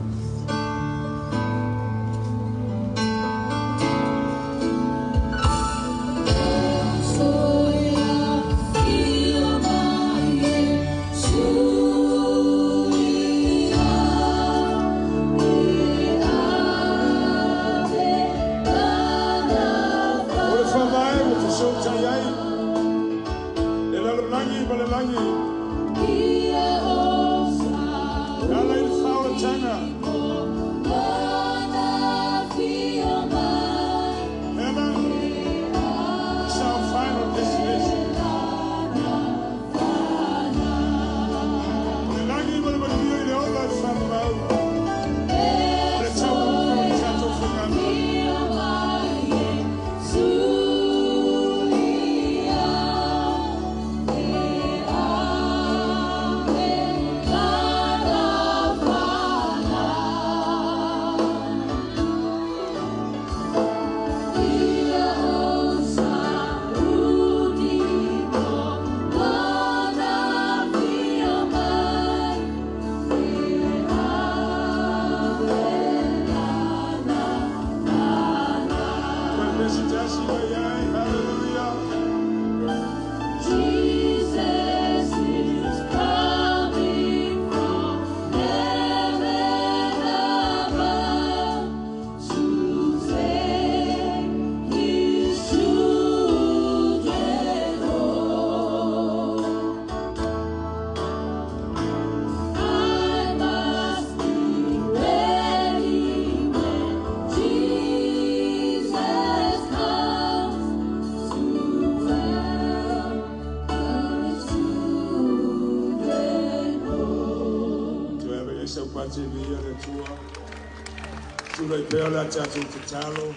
Tato Tatalo,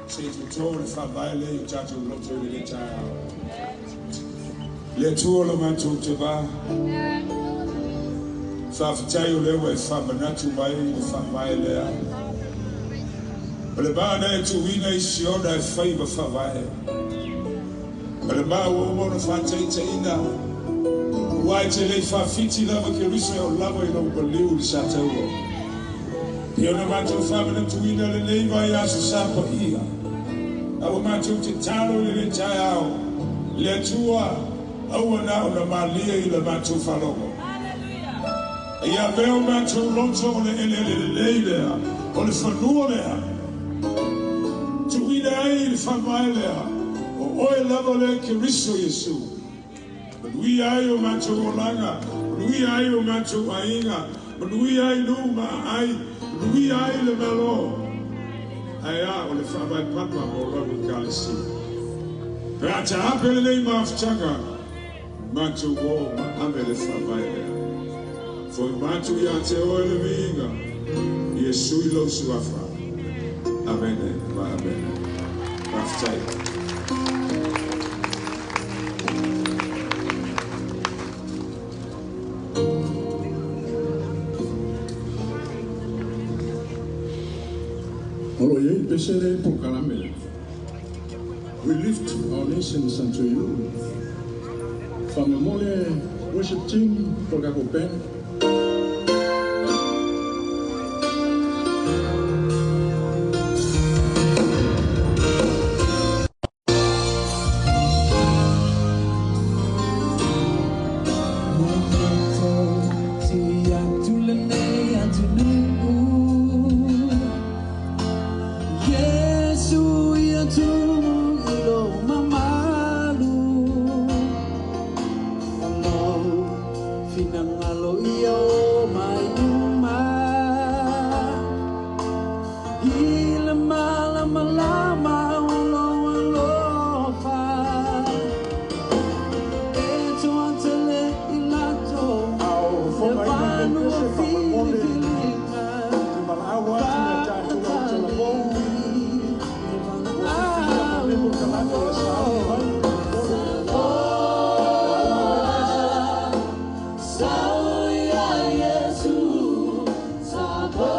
say to told if I violate Tato Lotto in the child. Let all of my to Tupea. Faftayo lewe Fabanatu by the Fabaile. But the bar there to win a sure that favor Favai. But the bar woman of Fatata Why tell if Fafiti love a Carissa or lover in Oberleu Chateau. Yona macho family to win the name by Aso To'ona'i. Our macho to talo le chao. Le tua. Our now the Laei the macho follow. Hallelujah. Ya veo macho loncho le there. On the fanua there. To win the family there. O oil level le Kiriso Yesu. But we are your macho olanga. We are your macho ainga. But we are no ma we are in the mellow. I am the father papa or Robert Galaxy. But I have the name of Chaga. Mantu war, I'm the father. For Mantu Yate or the Vinga. Yes, we love Suafa. Amen. Amen. After. We lift our nations unto you. From the Mole worship team, Polataivao. Samoa,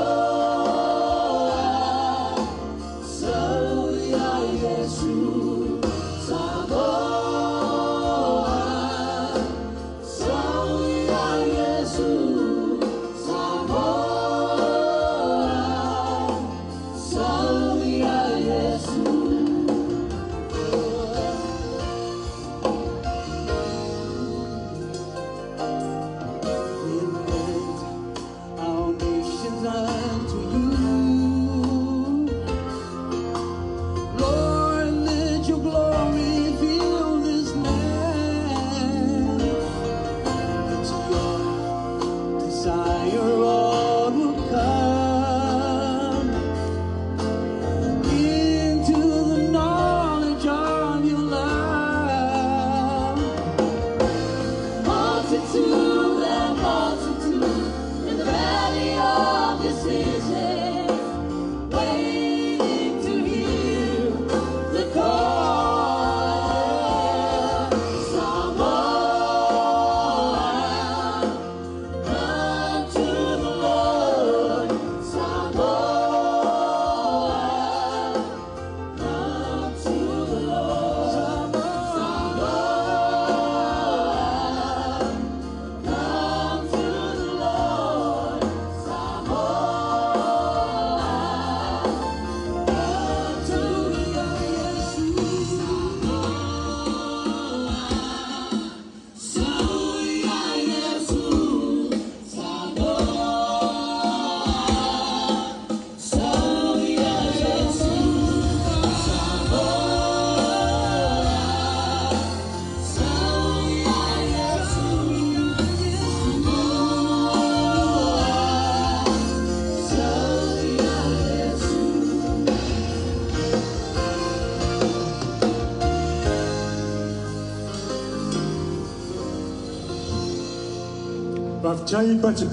Chai pati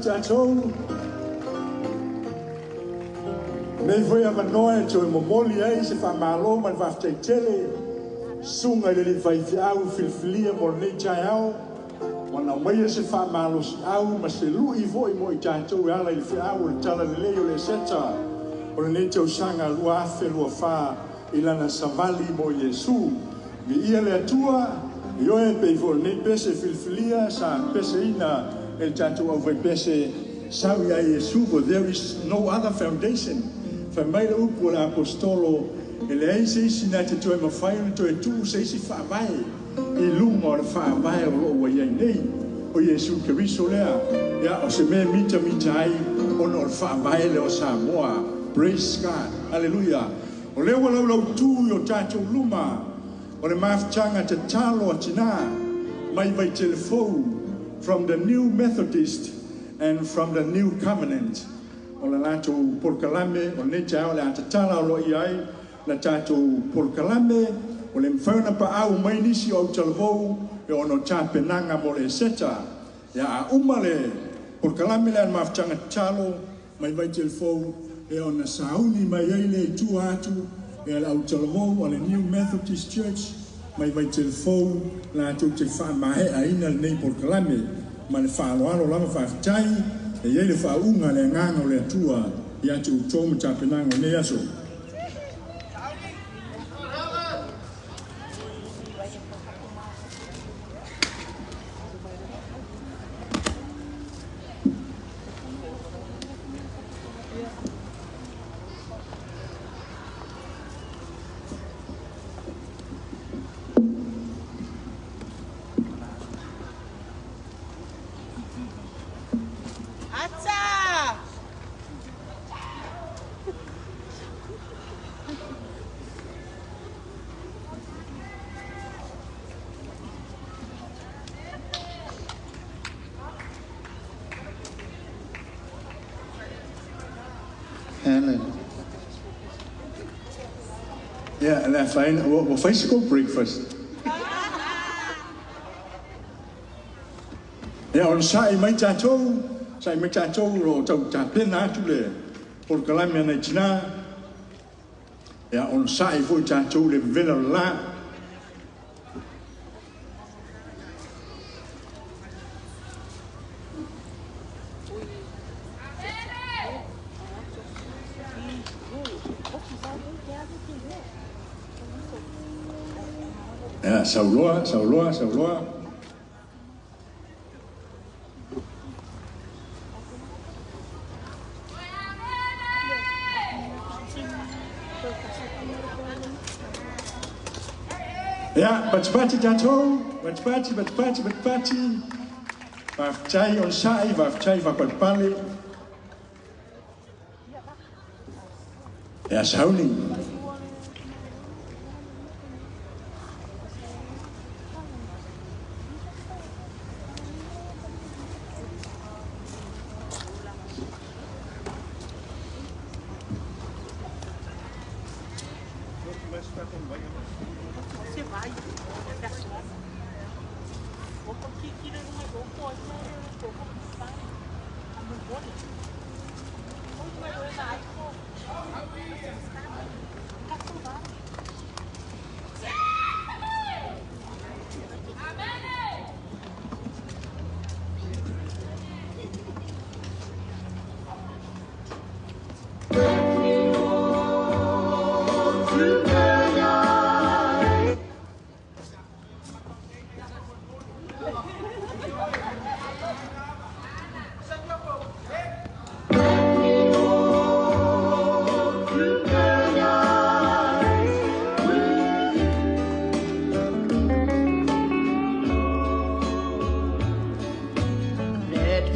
tātou. Nei foi a manoa e toi momoli ai se whamalo man whaftai tele. Sunga le li whai te au filfilia mo nei chai au. Wana waia se whamalo si au ma se lui voi mo I tātou e ala I whi au le tala le leo le seta. O le nei tau sanga lua afe lua wha I lana savali mo Yesu. Mi ia le atua. Io e pe vo nei pese filfilia sa pese ina el tanto of pese sawi a Yesu, but there is no other foundation. Fa mai lo por apostolo ele ai se sinate to ma fai to e tu se si fa vai I lungo or fa vai o lo wa nei o Yesu che riso lea ya o se me mita ai on or fa vai le o Samoa. Praise God. Hallelujah. O le wa lo tu yo tanto luma o le mafchanga te talo atina mai vai telefou from the new Methodist and from the new covenant o le lato porkalame o ne tau le ata tala lo iai la tato porkalame o le mfauna pa au mai nisi o telefou e ono tapenanga mo le seta ya a umale porkalame le mafchanga talo mai vai telefou e ona sauni mai ai le tu atu e la utalvo o le New Methodist Church mai vai telefou la tu te fa mai aina nei porkalame ma le fa lo lama fa tai e ele fa unga le nganga le tua ya tu tomu tapenanga ne aso yeah, and that's fine. We'll face go breakfast. Yeah, on sai mai tatou ro tau tapena tu le por kalame na tina. Yeah, on sai foi tatou le vela la. Yeah, sauloa. Yeah, batpati tatou, batpati. Vafchai on sai, vafchai vapalpale. Yeah, sauni.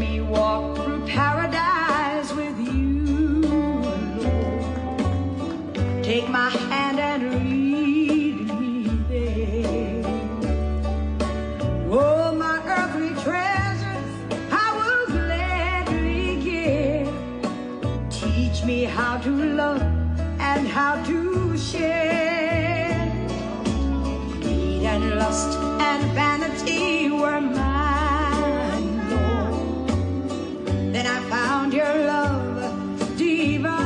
me walk through paradise with you, Lord. Take my hand and lead me there. Oh, my earthly treasures I will gladly give. Teach me how to love and how to share. Greed and lust and vanity were mine, Lord. Then I found your love divine.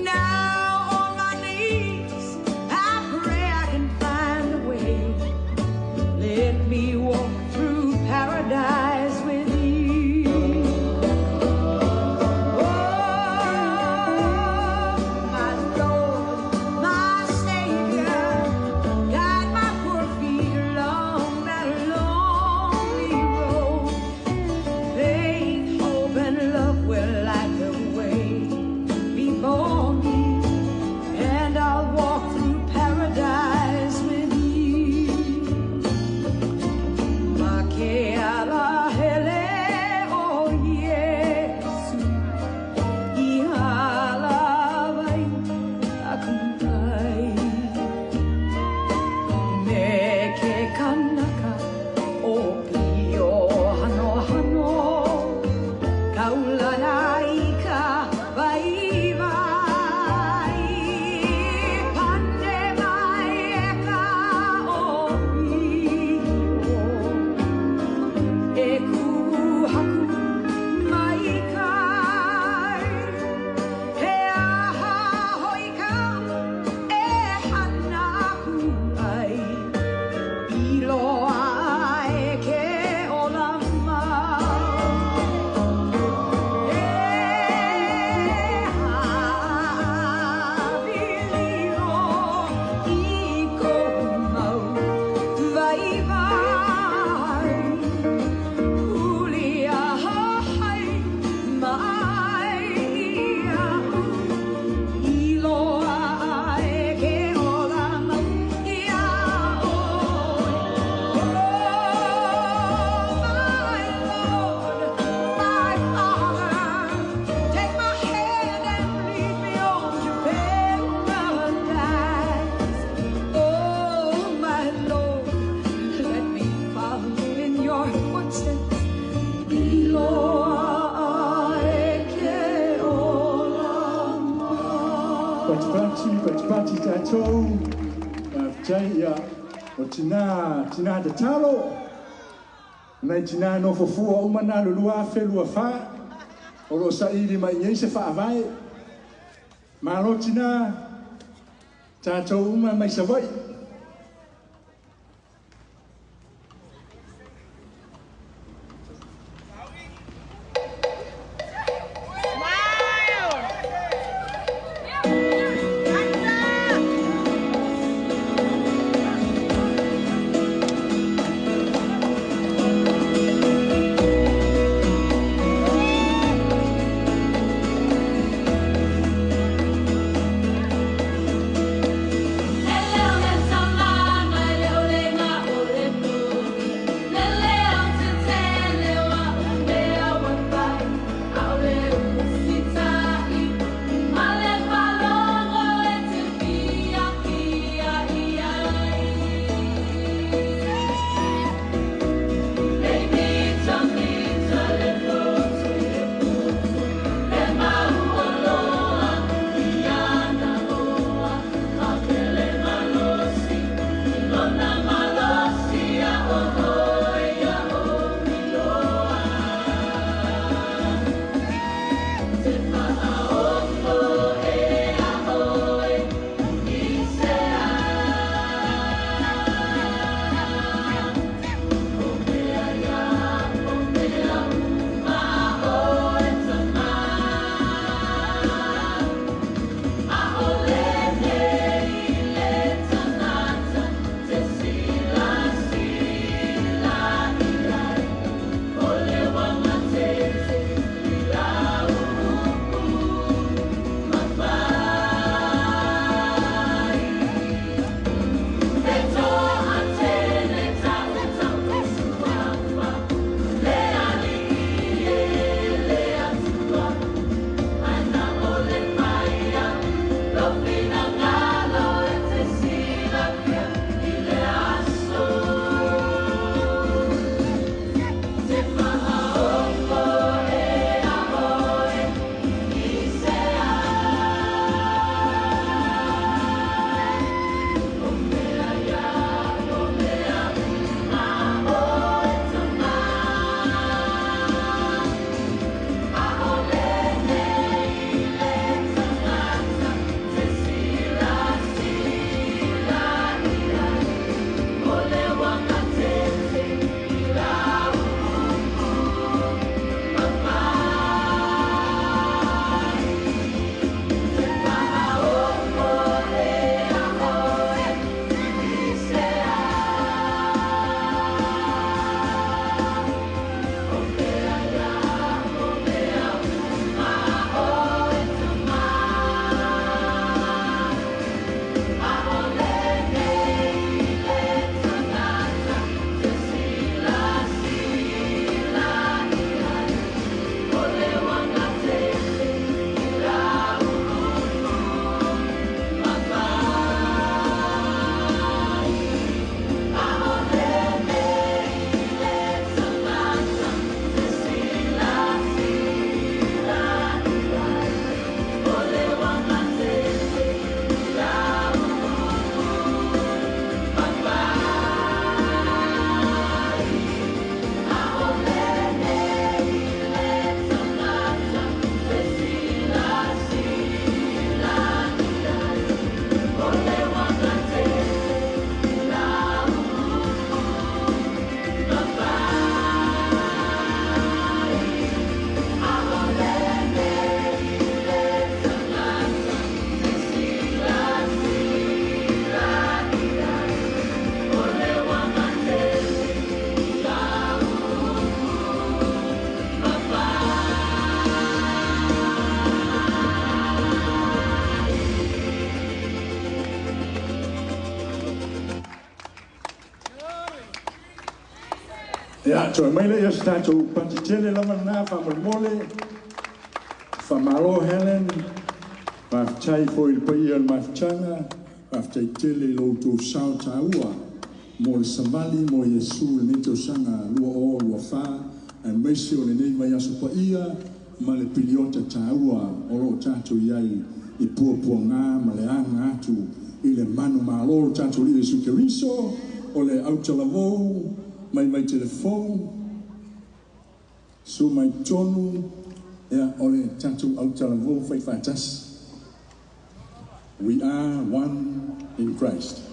Now on my knees I pray I can find a way. Let me walk through paradise with you. Tina te talo, nei tina no fofua o mana lua felua fa, o lo sa ili mai nei se fa vai, ma lo tina tato uma mai sa vai. Hello, Ya, so mai le sta to patitele la mana fa mole fa malo Helen fa chai foi il pai al mafchanga fa chai tele lo to sao taua mo samali mo Yesu ni to sanga lo o lo fa and mesi o nei mai aso paia ma le piliota taua o lo tato iai I puapuanga ma le anga atu I le manu malo tato li Yesu Keriso o le autalavo mai telefone so mai tonu ya ole tatu autalavo fai fatas. We are one in Christ.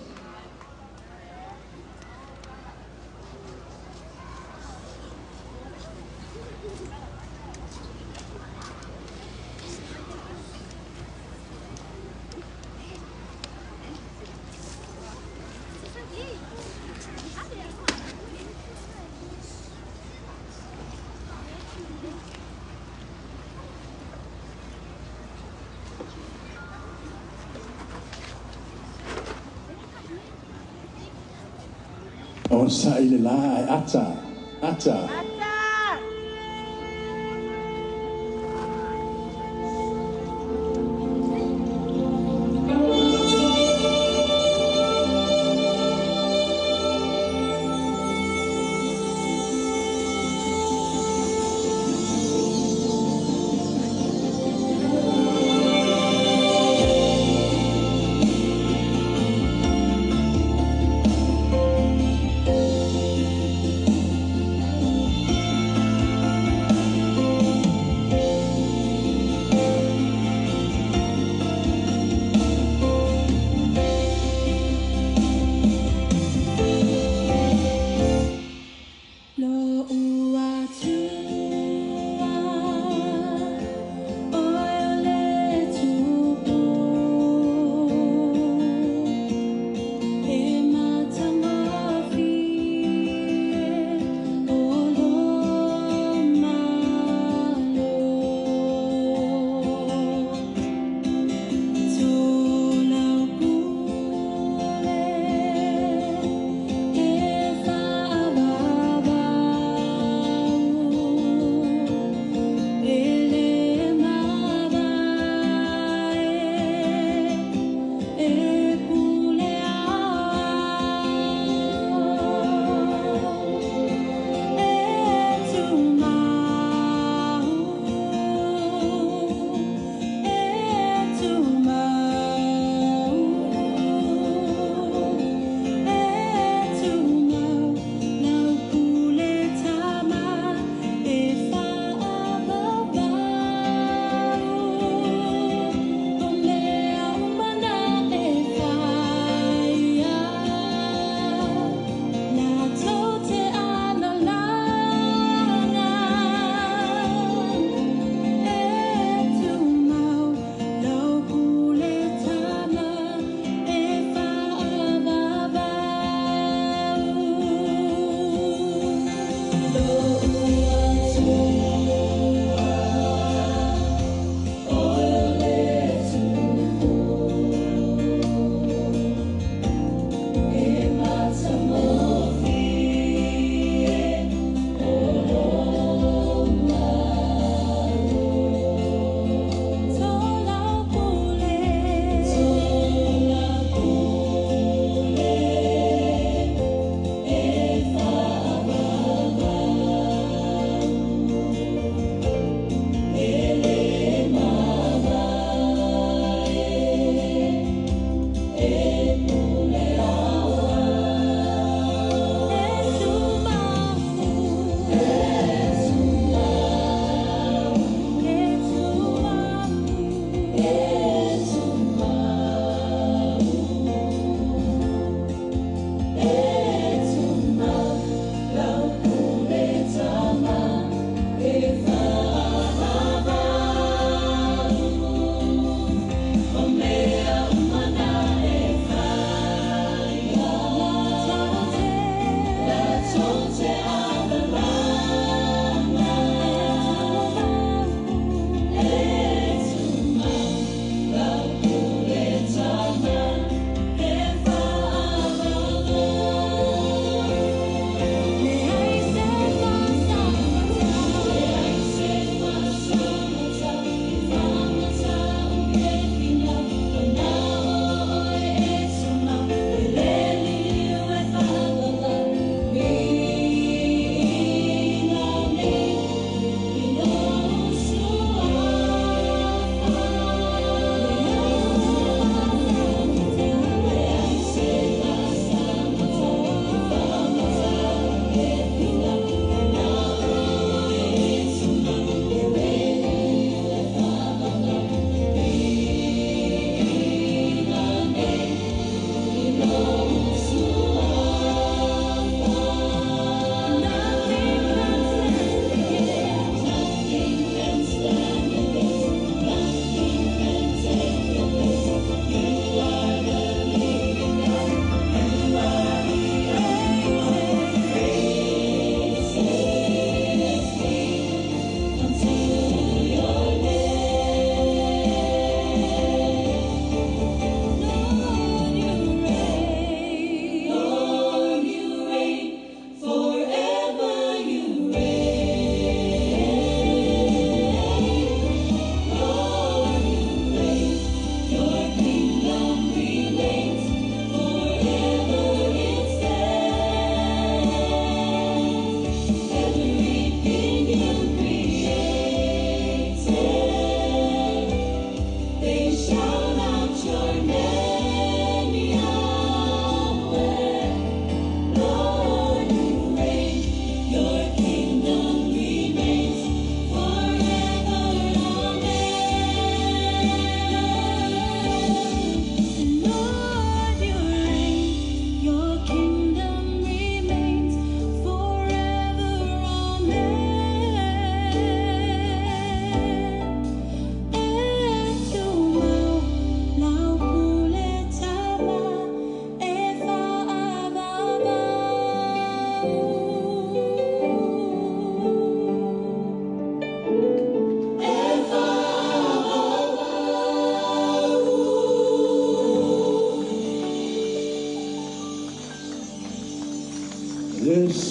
On sa ile Laei ata.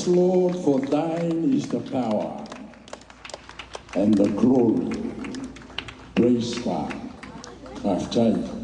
Yes, Lord, for thine is the power and the glory. Praise God. I've tried.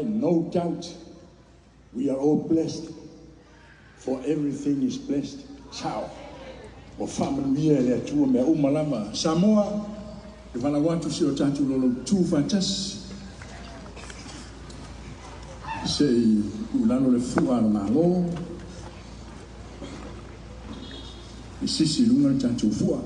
No doubt we are all blessed, for everything is blessed. Ciao. O familia le tua me umalama Samoa. If I want to see o tatu lolo tu fantas. Say ulano le fua no malo. Sisi lunga tatu fua.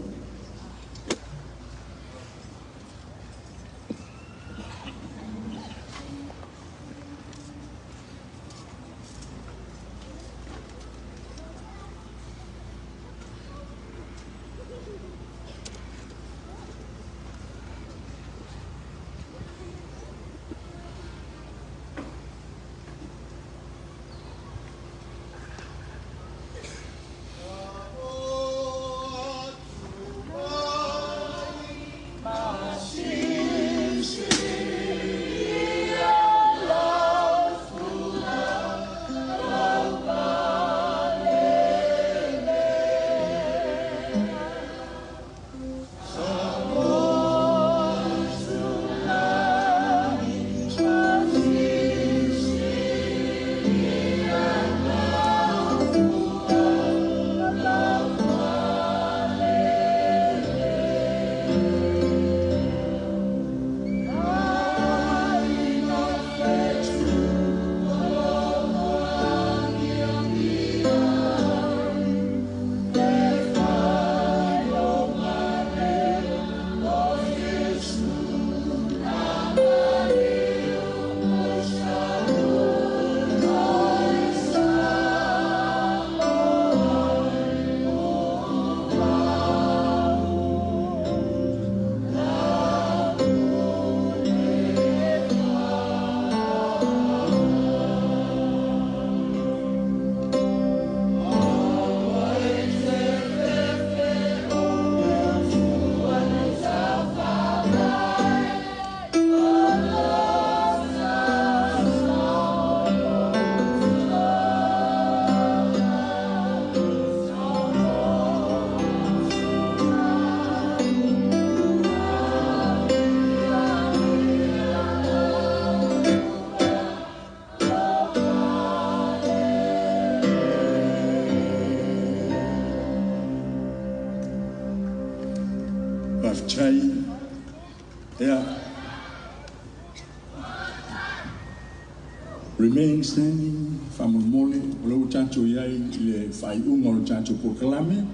Remain standing, famomole, lo chacho yai le fai ungo chacho proclame.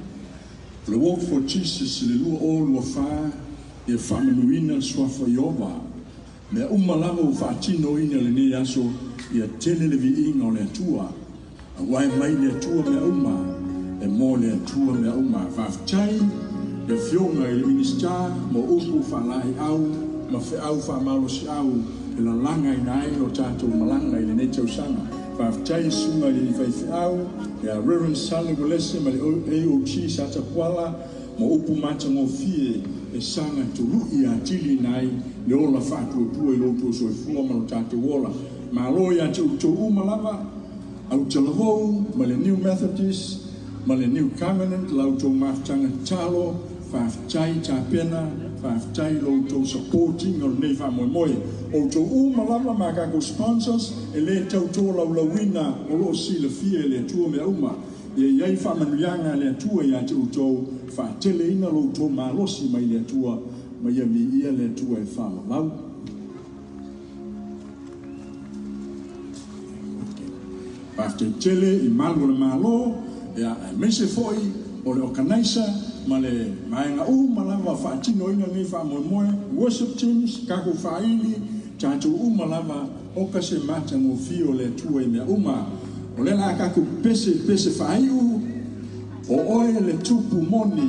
Le walk for Jesus, le lua all wafa, e famanuina swafa yova. Me umalava ufatino ina le ne aso, e tele le vi inga le tua. A wai mai le tua me uma, e mo le tua me uma. Vafchai, e fionga e minister, mo upu falai au, ma fe au fa malo si au. E la langa i nai o tātou malanga i le ne tau sanga. Whaftai sunga i le whaiwhiau, e a Reverend Sally Walese ma le AOT sata kuala, mo upu mata ngō fie e sanga tulu i a tili nai, le ola whātua tua i loto so i fua ma lo tātou ola. Ma loi a tau tau umalava, au talahou, ma le New Methodist, ma le New Covenant, lau tau maftanga talo, whaftai tāpena, whaftai loto supporting o nei whamoemoe. O tō umalama ma kako sponsors e le tau tō laulawina o lo si le fia le tua mea uma. E iei whamanuianga le tua i a tau tō whaatele ina lo tō malosi mai le tua ma ia mi ia le tua e whamalau. Whafte tele i malu le malo e a mese foi o le organizer ma le maenga umalama whaatino ina nei whamoemoe worship teams kako whaili tātou umalama oka se mata ngō fio le tua i mea uma. O le la kaku pese whaiu, o oe le tupu moni,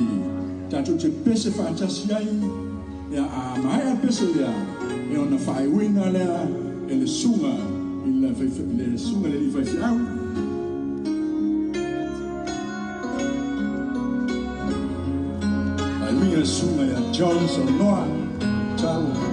tātou te pese whaatasi ai, e a maia pese lea, e ona whaiwina lea, e le sunga, le sunga le li whaifiau. Whaiwina sunga lea Jones o Noa, talo.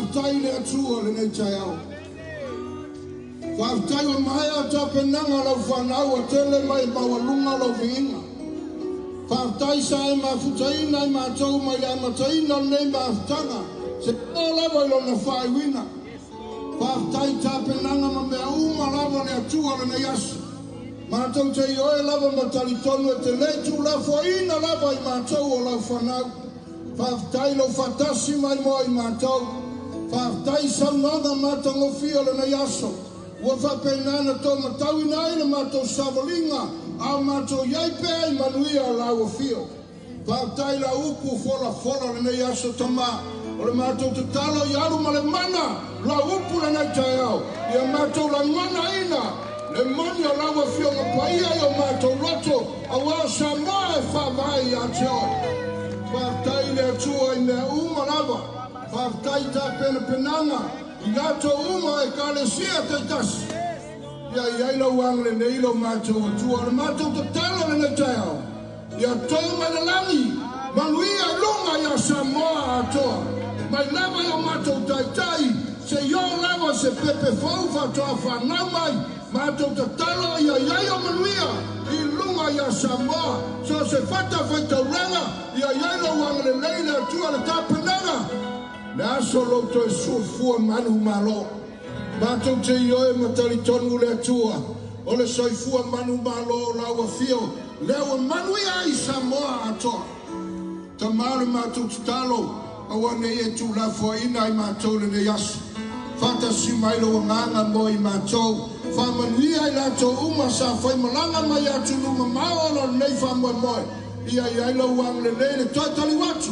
whaftai le atua le nei tai au. Whaftai o mai a tapenanga lau whanau a tele mai mawalunga lau vinga. Whaftai sa e mawhutaina I mātou mai a mataina nei mawhtanga. Se o lawa ilo na whai wina. Whaftai tapenanga ma mea uma lawa le atua le nei asu. Mātou te ioe lava matali tonu e te letu la foina lava I mātou o lau whanau. Whaftai lo whatasi mai mo I mātou. Whaftai samnanga mātango fia le nei aso. Ua whapenana tō matau ina ina mātou savalinga. A mātou iaipe ai manuia o lau o fio. Whaftai la upu fola le nei aso tama. O le mātou te talo I aru ma le mana. La upu le nei tai au. Ia mātou la mana ina. Le mani o lawa fio nga paia I o mātou roto, a wā Samoa e whawai a te oi. Whaftai le atua I mea uma lawa, whaftai tā pena penanga, I lato uma e kālesia te tasi. Ia I ailo wang le neilo mātou atua, le mātou te talo le ne tai au. Ia tau mai le langi, manuia lunga I a Samoa atoa. Mai lava I o mātou tai, se yo lava se pepe fau whatoa whanau mai, mātou te talo I a iai o manuia, I lunga I a Samoa, so se whata whaitauranga, I a iai lo wang le leile atua le tāpenanga. Le aso loto e suafua manu malo. Mātou te ioe matari tonu le atua, o le soifua manu malo laua fio, leo e manuia I Samoa atoa. Ta maare mātou te talo, awane e tu la foina I mātou le ne yasu. Fata si mai lo nganga mo I mātou. Whamanuia I lato uma sa whai malanga mai atu numa maola nei whamoi moi. Ia I ailo wang le le taitali watu.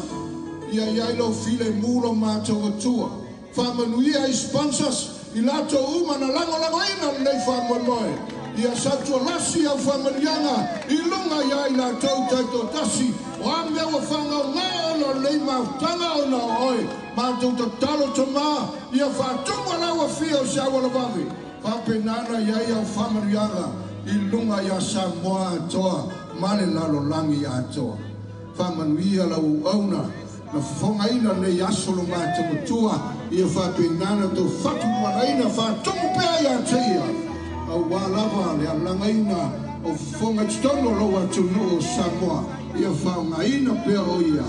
Ia I ailo file mulo mātou atua. Whamanuia I sponsors. I lato uma na lango ina nei whamoi moi. Ia satua lasi au whamanianga. I lunga I lato taito tasi. O amea wa whanga ngāona nei mautanga o na oi. Mātou ta talo tama. Ia whātunga lawa fia o siawala wavi. Whapenana iai au whamarianga I lunga I a Samoa atoa, male lalo langi atoa. Whamanuia lau auna, na whongaina nei asolo mātou atua, ia whapenana tō whatuwanaina whātongu pēa I a teia. Au wālawa le alangaina o whongatitono lau atunu o Samoa, ia whaungaina pēa o ia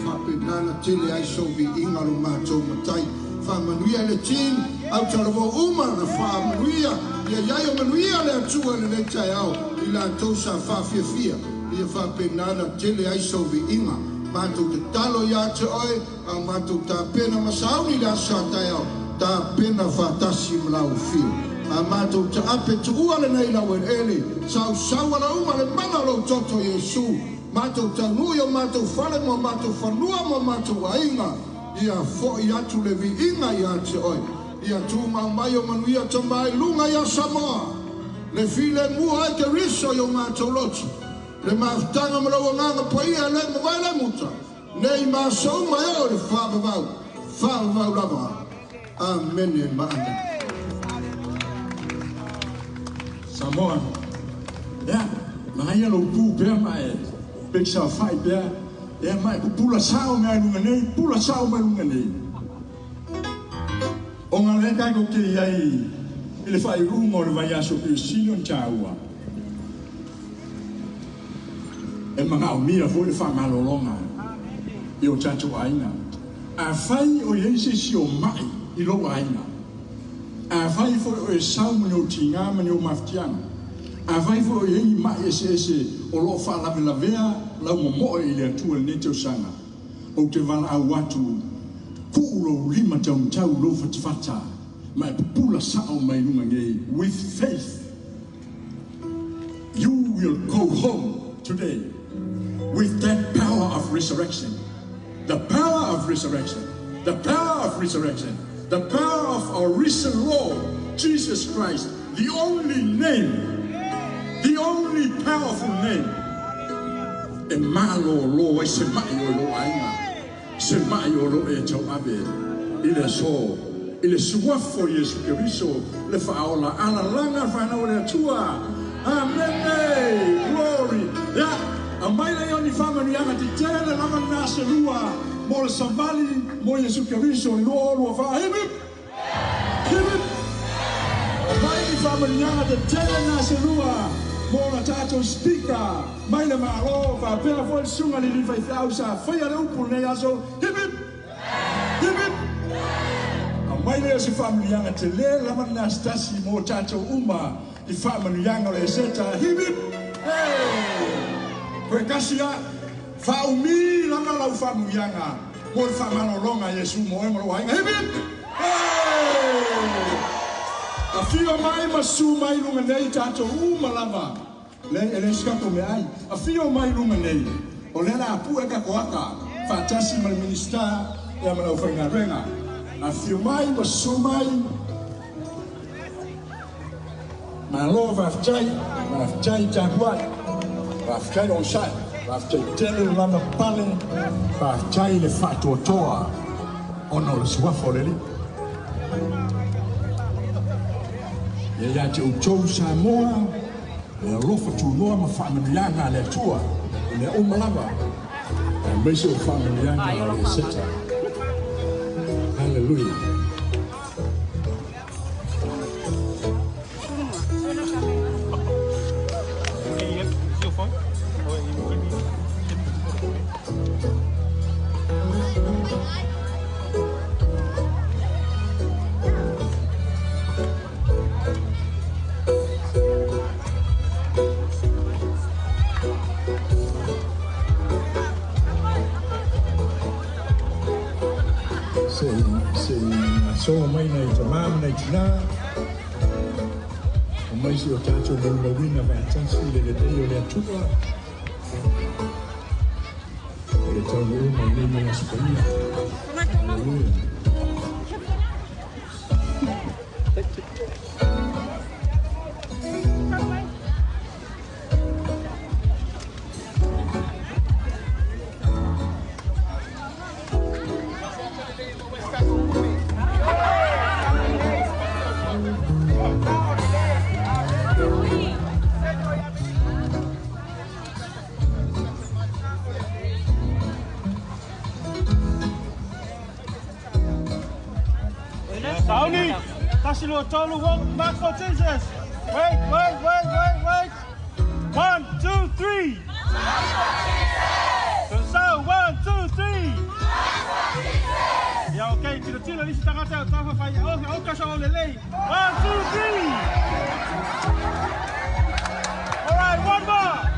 whapenana tele aisovi ingaro mātou matai. Whamanuia le team, au talawa uma na whamanuia, ia iai o manuia le atua le le tai au, I la tausa whawhiawhia, ia whapenana tele aisovi inga, mātou te talo ia te oi, au mātou tā pena masauni la sa tai au, tā pena whatasi mlau fio. A mātou te ape tu ua le nei lau ele, sau la uma le mana lo toto Yesu, mātou ta nui o mātou whale mo mātou whanua mo mātou ainga, ia fo I atu le vi inga I ate oi. Ia tūma mai o manuia tamai lunga I a Samoa. Le file mua e te riso I o mātou lotu. Le maftanga malawa nganga pa ia le mwai le muta. Nei māsau mai o le whāwavau lava. Amen e maana. Samoa. Ja, mai alo Tupea mai. Peksa whai pea. E mai ku pula sao mai lunga nei, pula sao mai lunga nei. O ngā rengai ko ke iai, ele whai rungo le vai aso ke silion tāua. E mga o mia fo le whamalolonga, I o tatu aina. A whai o iese si o mai, I lo aina. A whai fo o e sao mani o tinga mani o maftianga. A whai fo o iei mai ese o lo whalawe lavea, lau mo I le atua le te osanga. O te wala au atu, ku'ulo lima tau lo fatfata, mai pula sao mai lunga ngei. With faith, you will go home today with that power of resurrection. The power of resurrection. The power of resurrection. The power of our risen Lord, Jesus Christ. The only name. The only powerful name. E malo lo e se mai o lo ainga, se mai o lo e tau abe, ile so, ile suafo Yesu Keriso, le whaola ala langa whanau le atua, amen, glory, ya, a mai le oni whamanianga ti tele lama nasa lua, mo le savali mo Yesu Keriso lo fa hip hip hip mai ni familianga de tele na selua mo na tato speaker mai le malo fa pe vo sunga ni fa sa fa ya le upu ne aso hip hip hip hip mai le si familianga tele la mana stasi mo tato uma I familianga le seta hip hip hey kasia fa umi la la familianga mo fa manolonga Yesu mo e mo wa hip hip hey a fio mai masu mai lunga nei tato uma lava le skapo me ai a fio mai lunga nei o le na pu e ka koaka fa tasi mal minister e ma o fanga renga a fio mai masu mai ma lo va fai takwai va fai on sai va fai tele lana pale va fai le fatto toa ono le sua foreli e ya te utou Samoa e rofa tu noa ma familianga le tua le umalava e meso familianga le seta hallelujah so mai nei te mam nei tina o mai si o tato le wina va tansi le dei o le tua o le tau o mai nei mai asperia hallelujah Tony, Tasilo Tolu, walk back for Jesus. Wait. 1, 2, 3. So 1, 2, 3. Yeah, okay. Tilo, listen to that. Okay, Laei. 1, 2, 3. All right, one more.